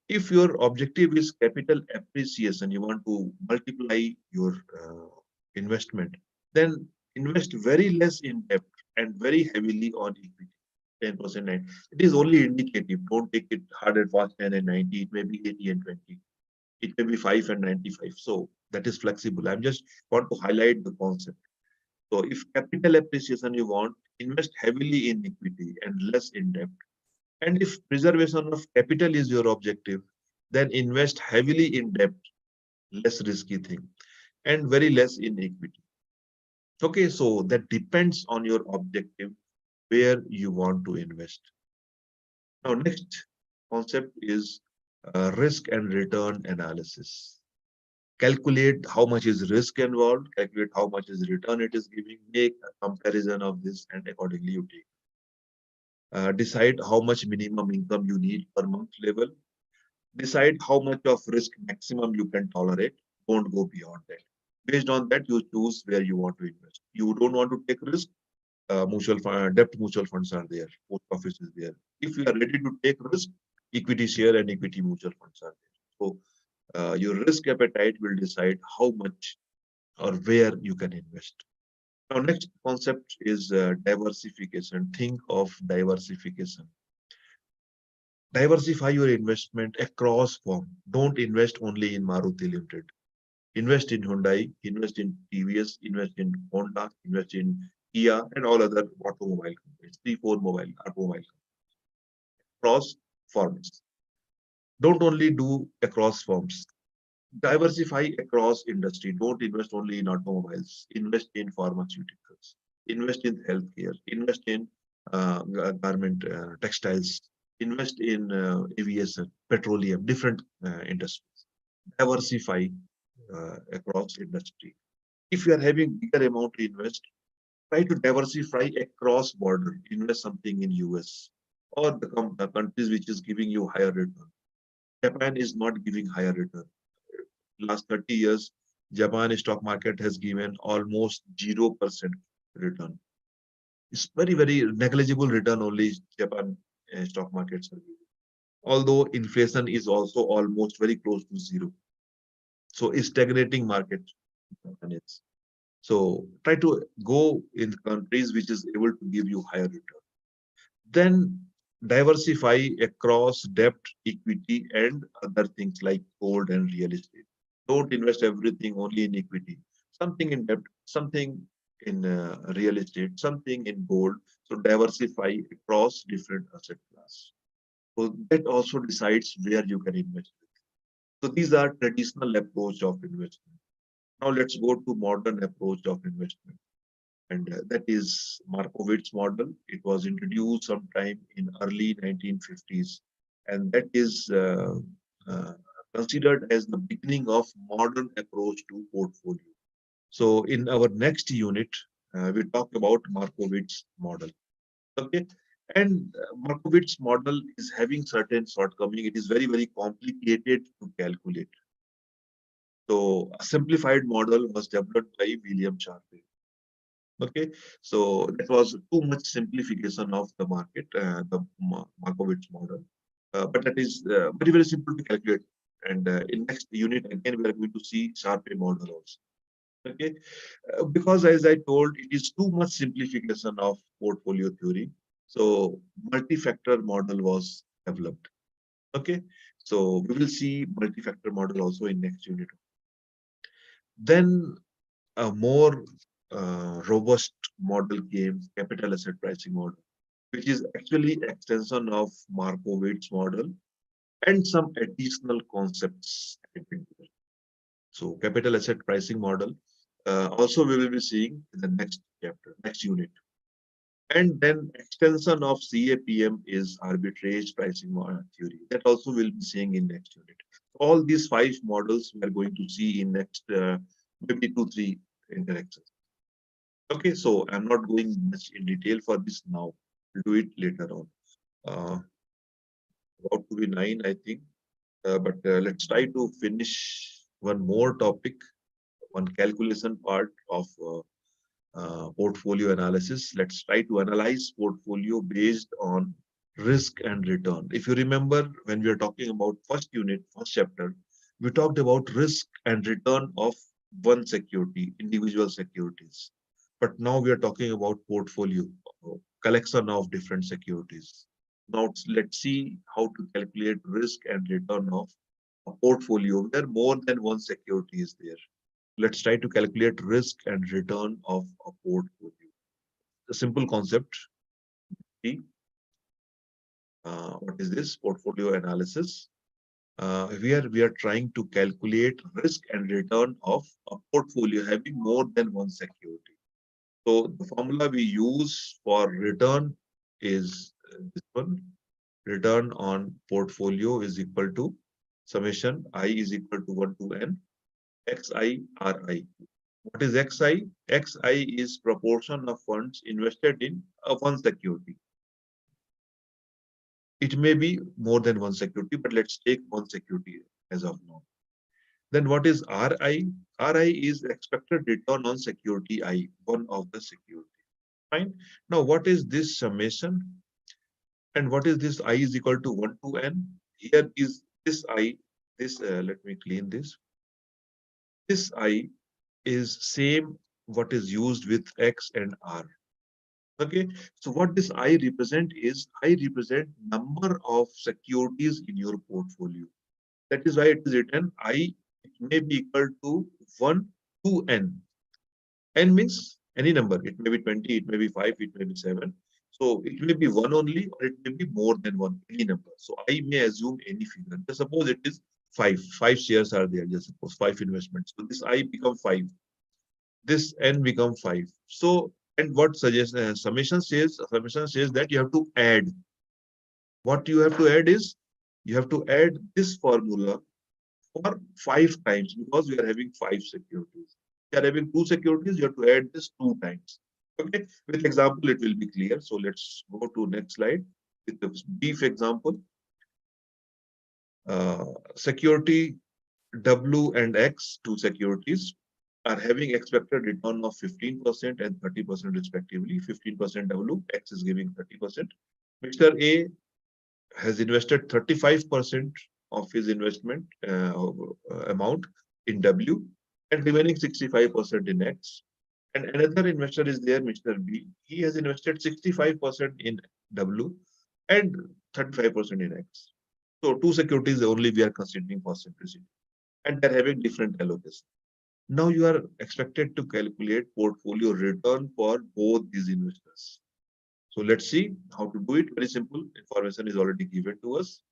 If your objective is capital appreciation, you want to multiply your investment, then invest very less in debt and very heavily on equity. 10% 9. It is only indicative. Don't take it hard and fast 10 and 90. It may be 80 and 20. It may be 5 and 95. So that is flexible. I'm just want to highlight the concept. So if capital appreciation you want, invest heavily in equity and less in debt. And if preservation of capital is your objective, then invest heavily in debt, less risky thing, and very less in equity. Okay, so that depends on your objective, where you want to invest. Now, next concept is risk and return analysis. Calculate how much is risk involved, calculate how much is return it is giving, make a comparison of this, and accordingly you take. Decide how much minimum income you need per month level. Decide how much of risk maximum you can tolerate. Don't go beyond that. Based on that, you choose where you want to invest. You don't want to take risk. Mutual fund, debt mutual funds are there. Post office is there. If you are ready to take risk, equity share and equity mutual funds are there. So your risk appetite will decide how much or where you can invest. Now, next concept is diversification. Think of diversification. Diversify your investment across form. Don't invest only in Maruti Limited. Invest in Hyundai, invest in TVS, invest in Honda, invest in Kia, and all other automobile companies, three, four mobile automobile across forms. Don't only do across forms. Diversify across industry. Don't invest only in automobiles. Invest in pharmaceuticals. Invest in healthcare. Invest in garment, textiles. Invest in aviation, petroleum, different industries. Diversify across industry. If you are having bigger amount to invest, try to diversify across border. Invest something in US or the countries which is giving you higher return. Japan is not giving higher return. Last 30 years, Japan stock market has given almost 0% return. It's very negligible return only Japan stock markets are giving. Although inflation is also almost very close to zero. So it's stagnating market. Japan is. So try to go in countries which is able to give you higher return. Then diversify across debt, equity, and other things like gold and real estate. Don't invest everything only in equity. Something in debt, something in real estate, something in gold. So diversify across different asset class. So that also decides where you can invest. So these are traditional approach of investment. Now let's go to modern approach of investment, and that is Markowitz model. It was introduced sometime in early 1950s, and that is uh, considered as the beginning of modern approach to portfolio. So in our next unit, we talk about Markowitz model. Okay, and Markowitz model is having certain shortcoming. It is very complicated to calculate. So a simplified model was developed by William Sharpe. Okay, so that was too much simplification of the market, the Markowitz model. But that is very simple to calculate. And in next unit again, we are going to see Sharpe model also. Okay, because as I told, it is too much simplification of portfolio theory. So multi-factor model was developed. Okay, so we will see multi-factor model also in next unit. Then a more robust model came, capital asset pricing model, which is actually extension of Markowitz model and some additional concepts added there. So capital asset pricing model also we will be seeing in the next chapter, next unit. And then extension of CAPM is arbitrage pricing theory. That also we'll be seeing in next unit. All these five models we are going to see in next maybe 2-3 interactions. Okay, so I'm not going much in detail for this now. We'll do it later on. Uh, about to be 9, I think. But let's try to finish one more topic, one calculation part of portfolio analysis. Let's try to analyze portfolio based on risk and return. If you remember, when we are talking about first unit, first chapter, we talked about risk and return of one security, individual securities. But now we are talking about portfolio, collection of different securities. Now let's see how to calculate risk and return of a portfolio where more than one security is there. Let's try to calculate risk and return of a portfolio. A simple concept. See, what is this portfolio analysis? We are trying to calculate risk and return of a portfolio having more than one security. So the formula we use for return is this one. Return on portfolio is equal to summation I is equal to 1 to n xi ri. What is xi? Xi is proportion of funds invested in one security. It may be more than one security, but let's take one security as of now. Then what is Ri? Ri is expected return on security I, one of the security. Fine. Now, what is this summation? And what is this I is equal to 1 to n? Here is this I, let me clean this. This I is same what is used with X and R. Okay, so what this I represent is I represent number of securities in your portfolio. That is why it is written I may be equal to 1 to n. N means any number. It may be 20, it may be 5, it may be 7. So it may be one only, or it may be more than one, any number. So I may assume any figure. Just suppose it is 5. 5 shares are there. Just suppose 5 investments. So this I become 5. This n become 5. So, and what suggests summation says that you have to add. What you have to add is you have to add this formula for 5 times because we are having 5 securities. We are having 2 securities, you have to add this 2 times. Okay, with example it will be clear. So let's go to next slide with the brief example. Security W and X, 2 securities. are having expected return of 15% and 30% respectively. 15% W, X is giving 30%. Mr. A has invested 35% of his investment amount in W and remaining 65% in X. And another investor is there, Mr. B. He has invested 65% in W and 35% in X. So two securities only we are considering for simplicity. And they're having different allocations. Now you are expected to calculate portfolio return for both these investors. So let's see how to do it. Very simple. Information is already given to us.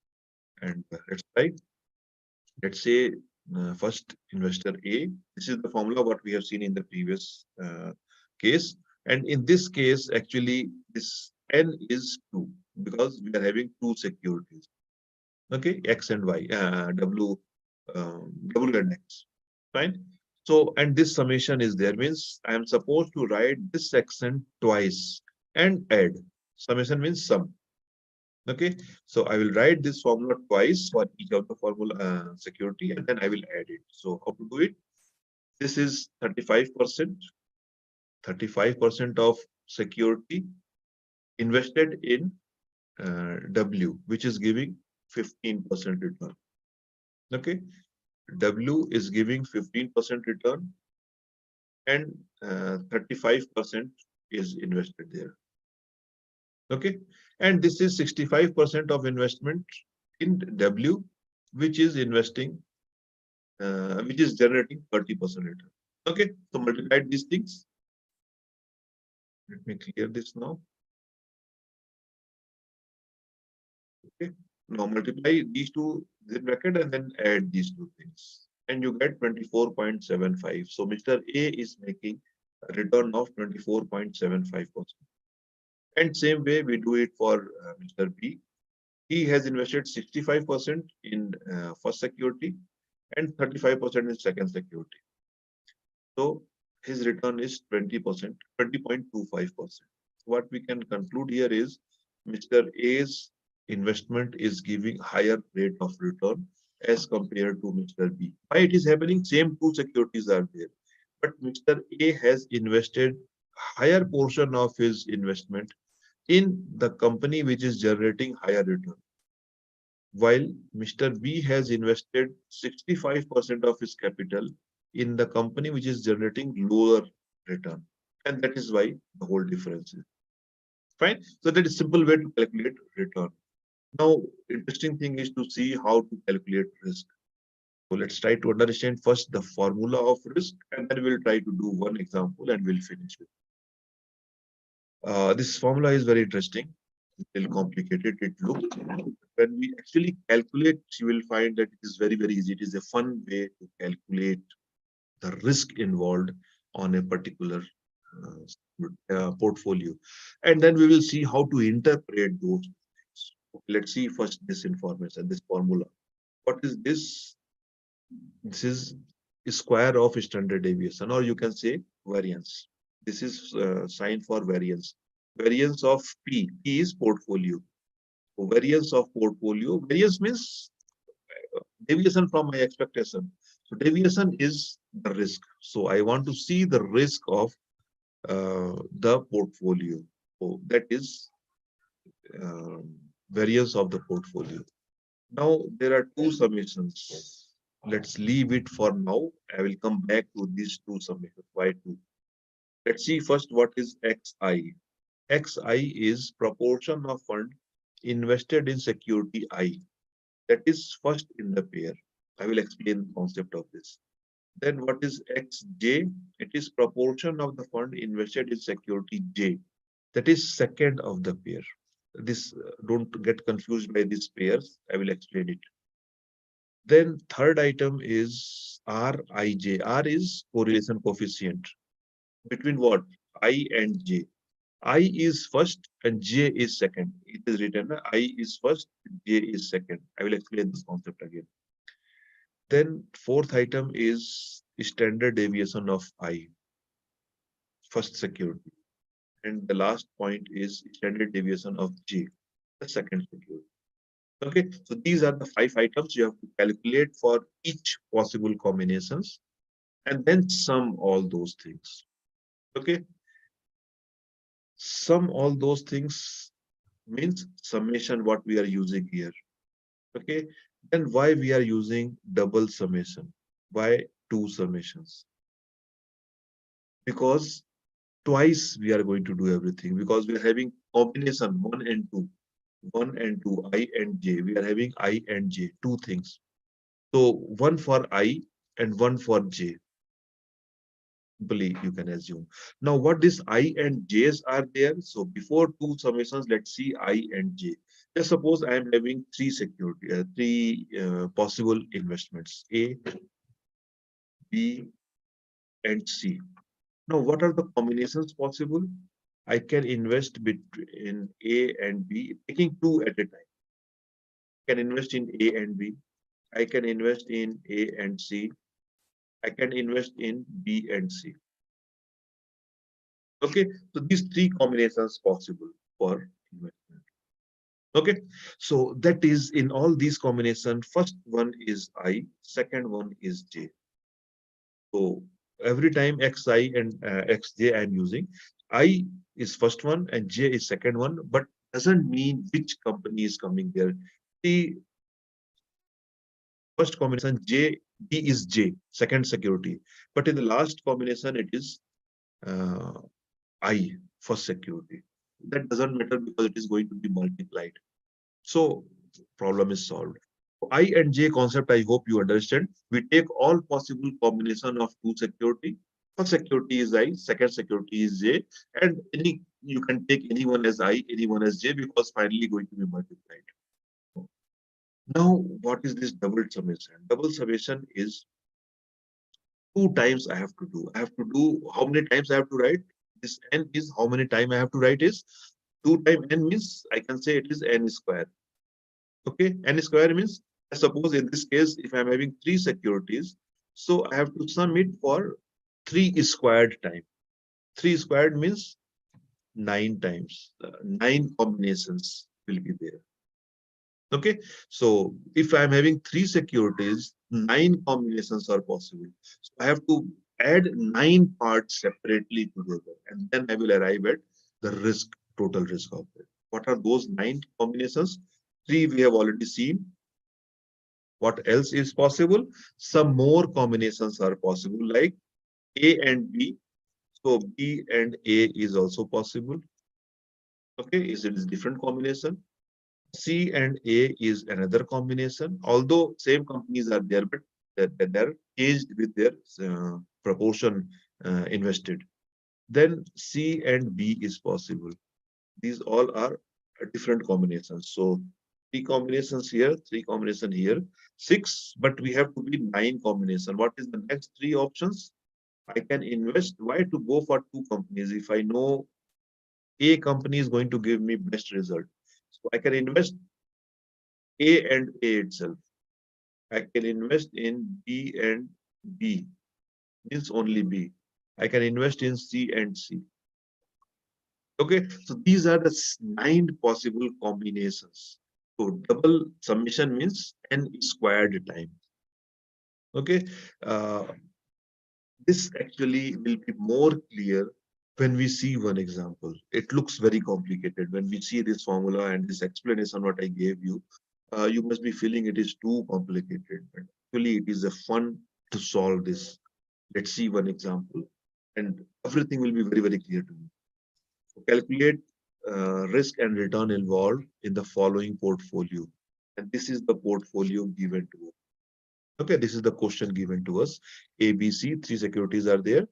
And let's try. Let's say first investor A. This is the formula what we have seen in the previous case. And in this case, actually, this N is 2 because we are having two securities. Okay, X and Y, W and X. Fine. So, and this summation is there means I am supposed to write this section twice and add. Summation means sum. Okay, so I will write this formula twice for each of the formula security and then I will add it. So how to do it? This is 35%, 35% of security invested in W, which is giving 15% return. Okay, W is giving 15% return and 35% is invested there. Okay, and this is 65% of investment in W, which is investing, which is generating 30% return. Okay, so multiply these things. Let me clear this now. Okay, now multiply these two in bracket and then add these two things, and you get 24.75. So Mr. A is making a return of 24.75%. And same way we do it for Mr. B. He has invested 65% in first security and 35% in second security. So his return is 20%, 20.25%. What we can conclude here is Mr. A's investment is giving higher rate of return as compared to Mr. B. Why it is happening? Same two securities are there, but Mr. A has invested higher portion of his investment in the company which is generating higher return, while Mr. B has invested 65% of his capital in the company which is generating lower return. And that is why the whole difference is. Fine. So that is simple way to calculate return. Now, interesting thing is to see how to calculate risk. So let's try to understand first the formula of risk, and then we'll try to do one example and we'll finish with. This formula is very interesting. A little complicated it looks. When we actually calculate, you will find that it is very, very easy. It is a fun way to calculate the risk involved on a particular portfolio. And then we will see how to interpret those things. Let's see first this information, this formula. What is this? This is square of standard deviation, or you can say variance. This is sign for variance. Variance of P. P is portfolio. So variance of portfolio. Variance means deviation from my expectation. So deviation is the risk. So I want to see the risk of the portfolio. So that is variance of the portfolio. Now there are two summations. Let's leave it for now. I will come back to these two summations. Why two? Let's see first what is XI. XI is proportion of fund invested in security I. That is first in the pair. I will explain the concept of this. Then what is XJ? It is proportion of the fund invested in security J. That is second of the pair. This don't get confused by these pairs. I will explain it. Then third item is RIJ. R is correlation coefficient. Between what? I and J. I is first and J is second. It is written I is first, J is second. I will explain this concept again. Then fourth item is standard deviation of I, first security. And the last point is standard deviation of J, the second security. Okay, so these are the 5 items you have to calculate for each possible combinations. and then sum all those things. Okay, sum all those things means summation what we are using here. Okay, then why we are using double summation? Why two summations? Because twice we are going to do everything, because we are having combination 1 and 2, 1 and 2, I and J. We are having I and J, two things. So one for I and one for J. Simply you can assume. Now what this I and J's are there? So before two summations, let's see I and J. Let's suppose I am having three possible investments, A, B, and C. Now, what are the combinations possible? I can invest between A and B, taking two at a time. I can invest in A and B. I can invest in A and C. I can invest in B and C. Okay, so these three combinations possible for investment. Okay, so that is in all these combinations. First one is I, second one is J. So every time Xi and Xj I'm using, I is first one and J is second one, but doesn't mean which company is coming there. The first combination J, B is J, second security. But in the last combination, it is uh, I, first security. That doesn't matter because it is going to be multiplied. So problem is solved. I and J concept, I hope you understand. We take all possible combination of two security. First security is I, second security is J, and any you can take anyone as I, anyone as J, because finally going to be multiplied. Now, what is this double summation? Double summation is two times I have to do. I have to do how many times I have to write? This n is how many time I have to write is 2 times n means I can say it is n square. Okay, n square means suppose in this case, if I'm having three securities, so I have to sum it for 3 squared time. 3 squared means 9 times. 9 combinations will be there. Okay, so if I'm having three securities, 9 combinations are possible. So I have to add 9 parts separately together, and then I will arrive at the risk, total risk of it. What are those 9 combinations? Three we have already seen. What else is possible? Some more combinations are possible, like A and B. So B and A is also possible. Okay, is it is different combination? C and A is another combination. Although same companies are there, but they're changed with their proportion invested. Then C and B is possible. These all are different combinations. So three combinations here, three combination here, 6, but we have to be 9 combination. What is the next three options? I can invest. Why to go for two companies if I know A company is going to give me best result? So I can invest A and A itself. I can invest in B and B, means only B. I can invest in C and C. Okay, so these are the 9 possible combinations. So double summation means n squared time. Okay, uh, this actually will be more clear when we see one example. It looks very complicated when we see this formula and this explanation what I gave you. You must be feeling it is too complicated, but actually it is a fun to solve this. Let's see one example, and everything will be very, very clear to you. So calculate risk and return involved in the following portfolio. And this is the portfolio given to us. Okay, this is the question given to us. A, B, C, three securities are there.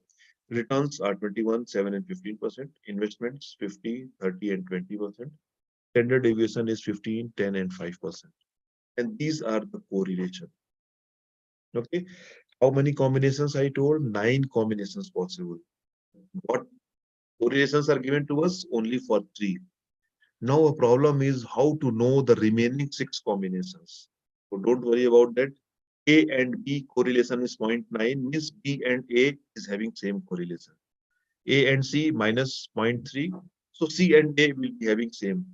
Returns are 21, 7, and 15%. Investments 50, 30, and 20%. Standard deviation is 15, 10, and 5%. And these are the correlation. Okay, how many combinations I told? 9 combinations possible. What correlations are given to us? Only for 3. Now a problem is how to know the remaining 6 combinations. So don't worry about that. A and B correlation is 0.9, means B and A is having same correlation. A and C minus 0.3. So C and A will be having same,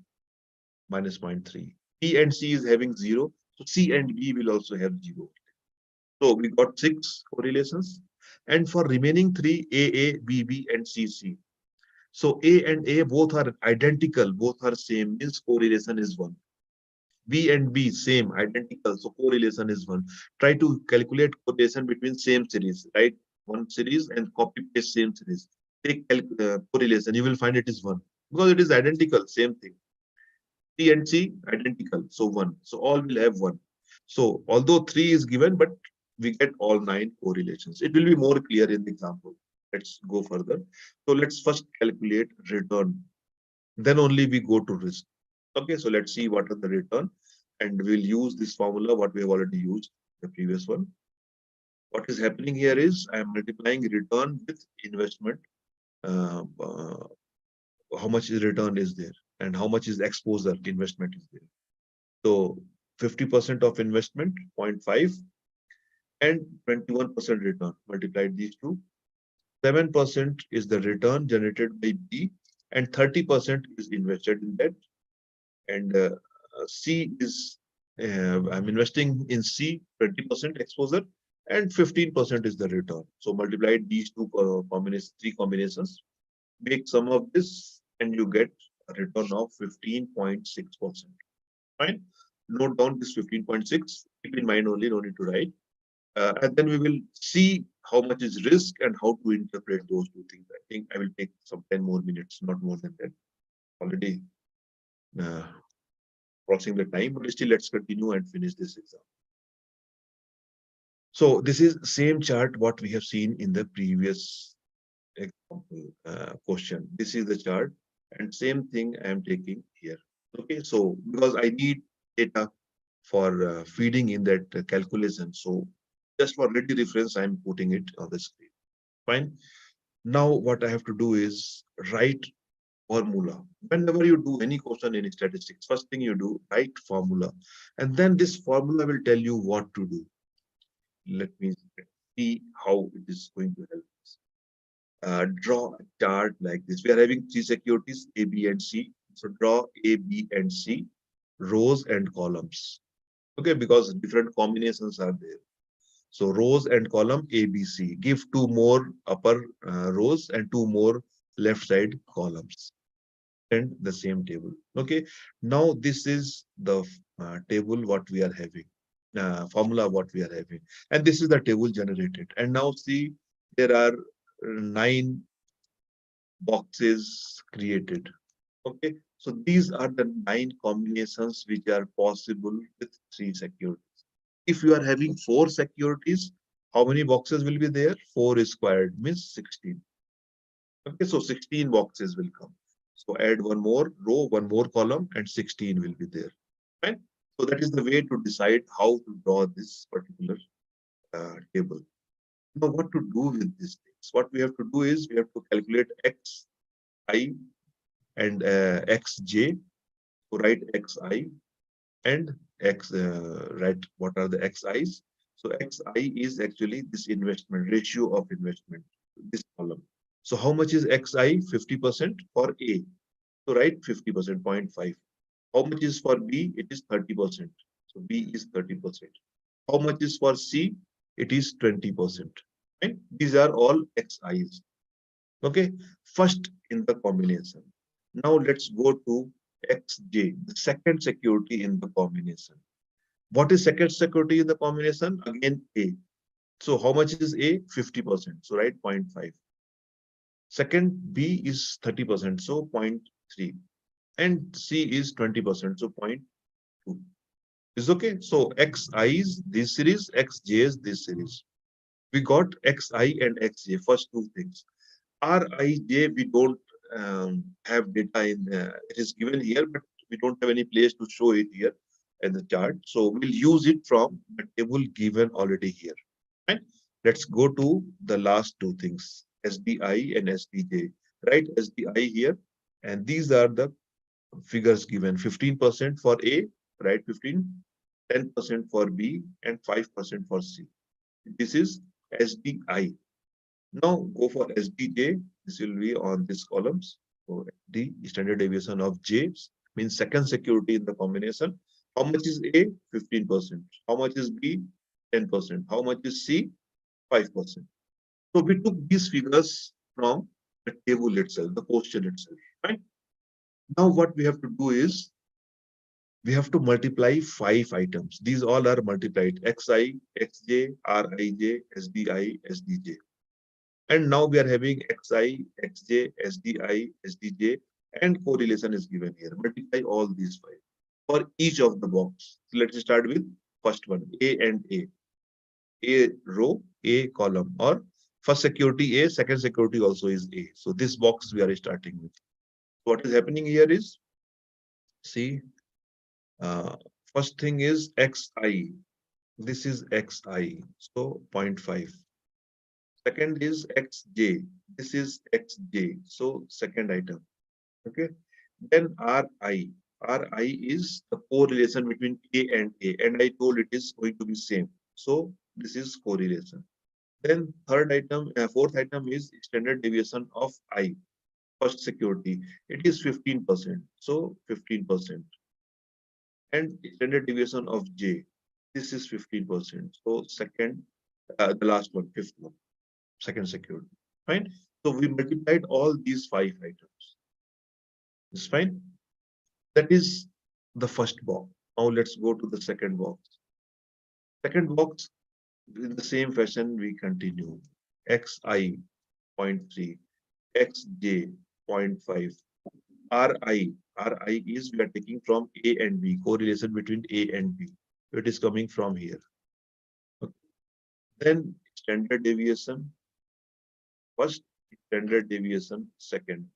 minus 0.3. B and C is having 0. So C and B will also have 0. So we got 6 correlations. And for remaining three, A, B, B, and C, C. So A and A both are identical, both are same, means correlation is 1. B and B same, identical, so correlation is 1. Try to calculate correlation between same series, right? One series and copy paste same series. Take correlation, you will find it is 1 because it is identical, same thing. C and C identical, so 1. So all will have 1. So although 3 is given, but we get all 9 correlations. It will be more clear in the example. Let's go further. So let's first calculate return. Then only we go to risk. Okay, so let's see what are the return, and we'll use this formula what we have already used the previous one. What is happening here is I am multiplying return with investment. Uh, uh, how much is return is there, and how much is exposure investment is there. So 50% of investment, 0.5, and 21% return. Multiplied these two. 7% is the return generated by B, and 30% is invested in that. And C is, I'm investing in C, 20% exposure, and 15% is the return. So multiplied these two combinations, three combinations, make sum of this, and you get a return of 15.6%. Fine. Note down this 15.6. Keep in mind only, no need to write. And then we will see how much is risk and how to interpret those two things. I think I will take some 10 more minutes, not more than that. Already uh, crossing the time, but still let's continue and finish this exam. So this is same chart what we have seen in the previous example question. This is the chart, and same thing I am taking here. Okay, so because I need data for feeding in that calculation, so just for ready reference, I'm putting it on the screen. Fine. Now what I have to do is write formula. Whenever you do any question in statistics, first thing you do, write formula. And then this formula will tell you what to do. Let me see how it is going to help us. Draw a chart like this. We are having three securities, A, B, and C. So draw A, B, and C, rows and columns. Okay, because different combinations are there. So rows and column A, B, C. Give two more upper rows and two more left side columns. And the same table. Okay. Now this is the table what we are having. Formula what we are having. And this is the table generated. And now see, there are 9 boxes created. Okay. So these are the 9 combinations which are possible with 3 securities. If you are having 4 securities, how many boxes will be there? 4 squared means 16. Okay, so 16 boxes will come. So add one more row, one more column, and 16 will be there. Right? So that is the way to decide how to draw this particular table. Now, what to do with these things? What we have to do is we have to calculate xi and xj. So write xi and write what are the xi's. So xi is actually this investment ratio of investment, this column. So how much is xi? 50% for A. So write 50%, 0.5. How much is for B? It is 30%. So B is 30%. How much is for C? It is 20%. Right? These are all xi's. Okay. First in the combination. Now let's go to xj, the second security in the combination. What is second security in the combination? Again, A. So how much is A? 50%. So write 0.5. Second, B is 30%, so 0.3. And C is 20%, so 0.2. Is okay. So XI is this series, XJ is this series. We got XI and XJ, first two things. RIJ, we don't have data in, it is given here, but we don't have any place to show it here in the chart. So we'll use it from the table given already here. Right? Let's go to the last two things, SDI and SDJ. Right, SDI here, and these are the figures given. 15% for A, right? 15, 10% for B, and 5% for C. This is SDI. Now go for SDJ. This will be on these columns. So the standard deviation of J means second security in the combination. How much is A? 15%. How much is B? 10%. How much is C? 5%. So we took these figures from the table itself, the question itself, right? Now what we have to do is we have to multiply 5 items. These all are multiplied: xi, xj, rij, sdi, sdj. And now we are having xi, xj, sdi, sdj, and correlation is given here. Multiply all these 5 for each of the box. So let's start with first one, A and A. A row, A column, or first security A, second security also is A. So this box we are starting with. What is happening here is, see, uh, first thing is xi. This is xi, so zero point 0.5. Second is xj. This is xj, so second item. Okay. Then ri. Ri is the correlation between A and A, and I told it is going to be same. So this is correlation. Then fourth item is standard deviation of I, first security. It is 15%. So 15%. And standard deviation of J, this is 15%. So the last one, fifth one, second security. Fine. So we multiplied all these 5 items. It's fine. That is the first box. Now let's go to the second box. Second box, in the same fashion, we continue. Xi zero point 0.3, xj zero point 0.5, ri is we are taking from A and B, correlation between A and B. So it is coming from here. Okay. Then standard deviation first, standard deviation second.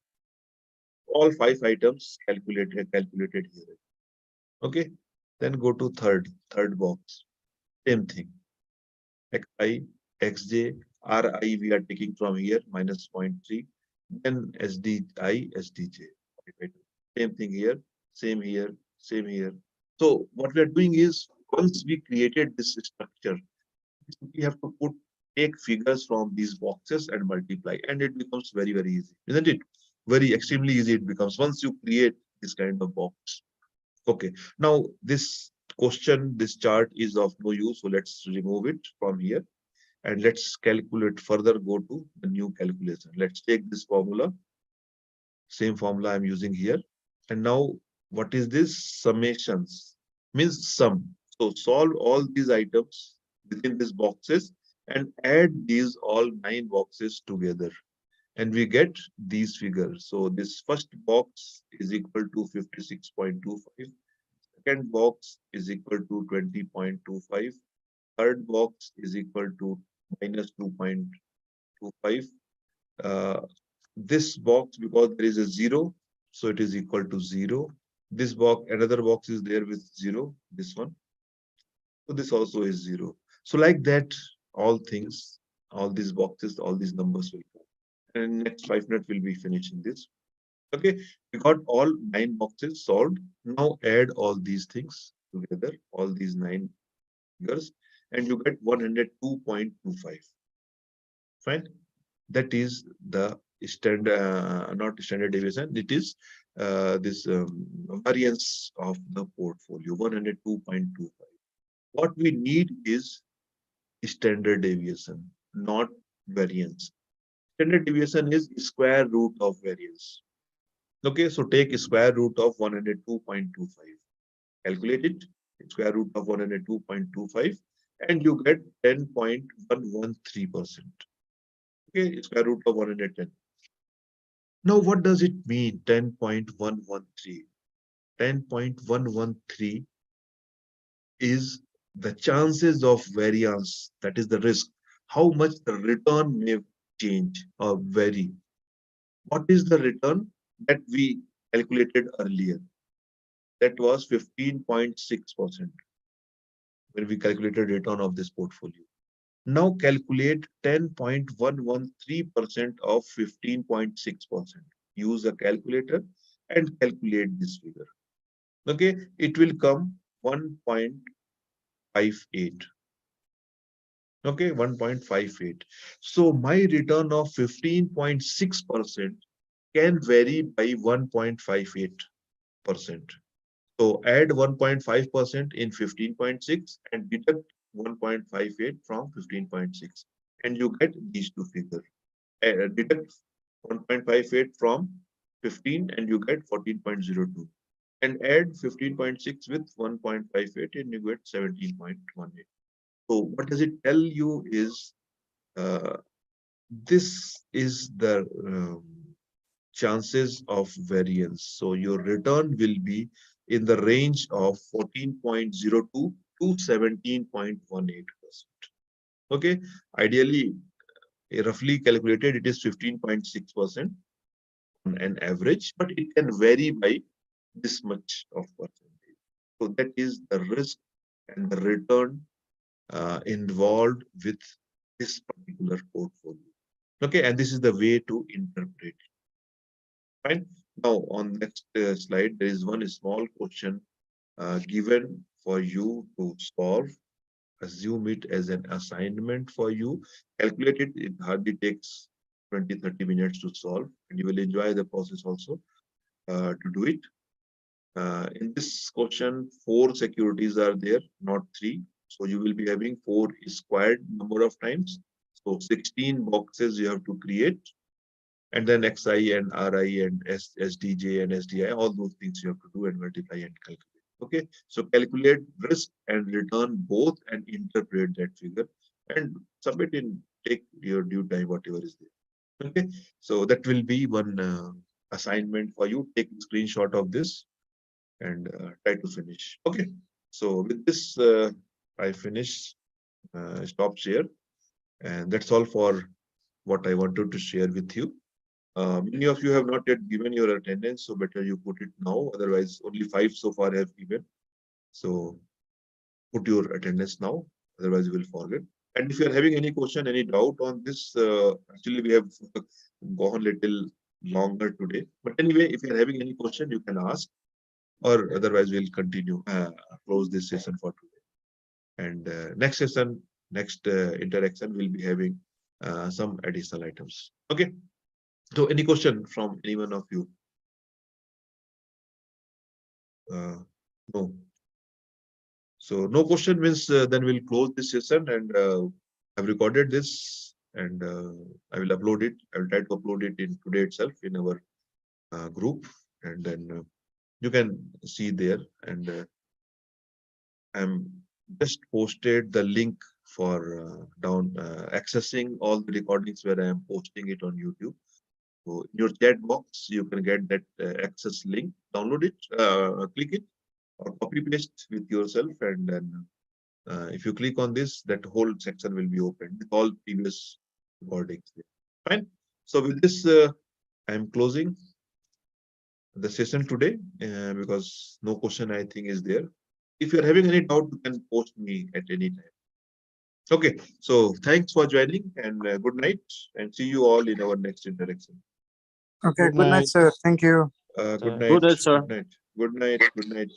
All 5 items calculated here. Okay. Then go to third box. Same thing. Xi, xj, ri we are taking from here minus zero point 0.3. Then sdi, sdj. Same thing here, same here, same here. So what we are doing is, once we created this structure, we have to take figures from these boxes and multiply, and it becomes very, very easy, isn't it? Very extremely easy it becomes once you create this kind of box. Okay, now this this chart is of no use, so let's remove it from here and let's calculate further, go to the new calculation. Let's take this formula, same formula I'm using here. And now what is this? Summations means sum. So solve all these items within these boxes and add these all 9 boxes together. And we get these figures. So this first box is equal to 56.25. Second box is equal to 20.25. Third box is equal to minus 2.25. Uh, this box, because there is a 0, so it is equal to 0. This box, another box is there with 0, this one. So this also is 0. So like that, all things, all these boxes, all these numbers will come. And next 5 minutes we'll be finishing this. Okay, we got all 9 boxes solved. Now add all these things together, all these 9 figures, and you get 102.25. Fine. That is the standard, not standard deviation. It is this variance of the portfolio, 102.25. What we need is standard deviation, not variance. Standard deviation is square root of variance. Okay, so take square root of 102.25. Calculate it, square root of 102.25, and you get 10.113%. Okay, square root of 110. Now, what does it mean, 10.113? 10.113 is the chances of variance, that is the risk, how much the return may change or vary. What is the return that we calculated earlier? That was 15.6% when we calculated return of this portfolio. Now calculate 10.113% of 15.6%. Use a calculator and calculate this figure. Okay, it will come 1.58. Okay, 1.58. So my return of 15.6% can vary by 1.58%. So add 1.5% in 15.6 and deduct 1.58 from 15.6. and you get these two figures. Deduct 1.58 from 15 and you get 14.02, and add 15.6 with 1.58 and you get 17.18. So what does it tell you is uh, this is the chances of variance. So your return will be in the range of 14.02 to 17.18%. Okay, ideally, roughly calculated, it is 15.6% on an average, but it can vary by this much of percentage. So that is the risk and the return involved with this particular portfolio. Okay, and this is the way to interpret it. Fine. Now, on next slide, there is one small question given for you to solve. Assume it as an assignment for you. Calculate it. It hardly takes 20-30 minutes to solve, and you will enjoy the process also to do it. In this question, 4 securities are there, not 3. So you will be having 4 squared number of times. So 16 boxes you have to create. And then XI and RI and SDJ and SDI, all those things you have to do and multiply and calculate. Okay, so calculate risk and return both and interpret that figure and submit in, take your due time, whatever is there. Okay, so that will be one assignment for you. Take a screenshot of this and try to finish. Okay, so with this, I finish, stop share, and that's all for what I wanted to share with you. Many of you have not yet given your attendance, so better you put it now. Otherwise, only 5 so far have given. So put your attendance now. Otherwise, you will forget. And if you are having any question, any doubt on this, actually we have gone little longer today. But anyway, if you are having any question, you can ask, or otherwise we'll continue, close this session for today. And next session, next interaction, we'll be having some additional items. Okay. So any question from any one of you? No. So no question means then we'll close this session, and I've recorded this and I will upload it. I will try to upload it in today itself in our group, and then you can see there. And I'm just posted the link for accessing all the recordings where I am posting it on YouTube. So in your chat box, you can get that access link, download it, click it, or copy paste with yourself, and then if you click on this, that whole section will be open with all previous recordings. Fine. So with this, I am closing the session today because no question I think is there. If you're having any doubt, you can post me at any time. Okay. So thanks for joining, and good night, and see you all in our next interaction. Okay, Good good night, night. sir. Thank you. Good Good night. night, sir. Good night. Good night. Good night.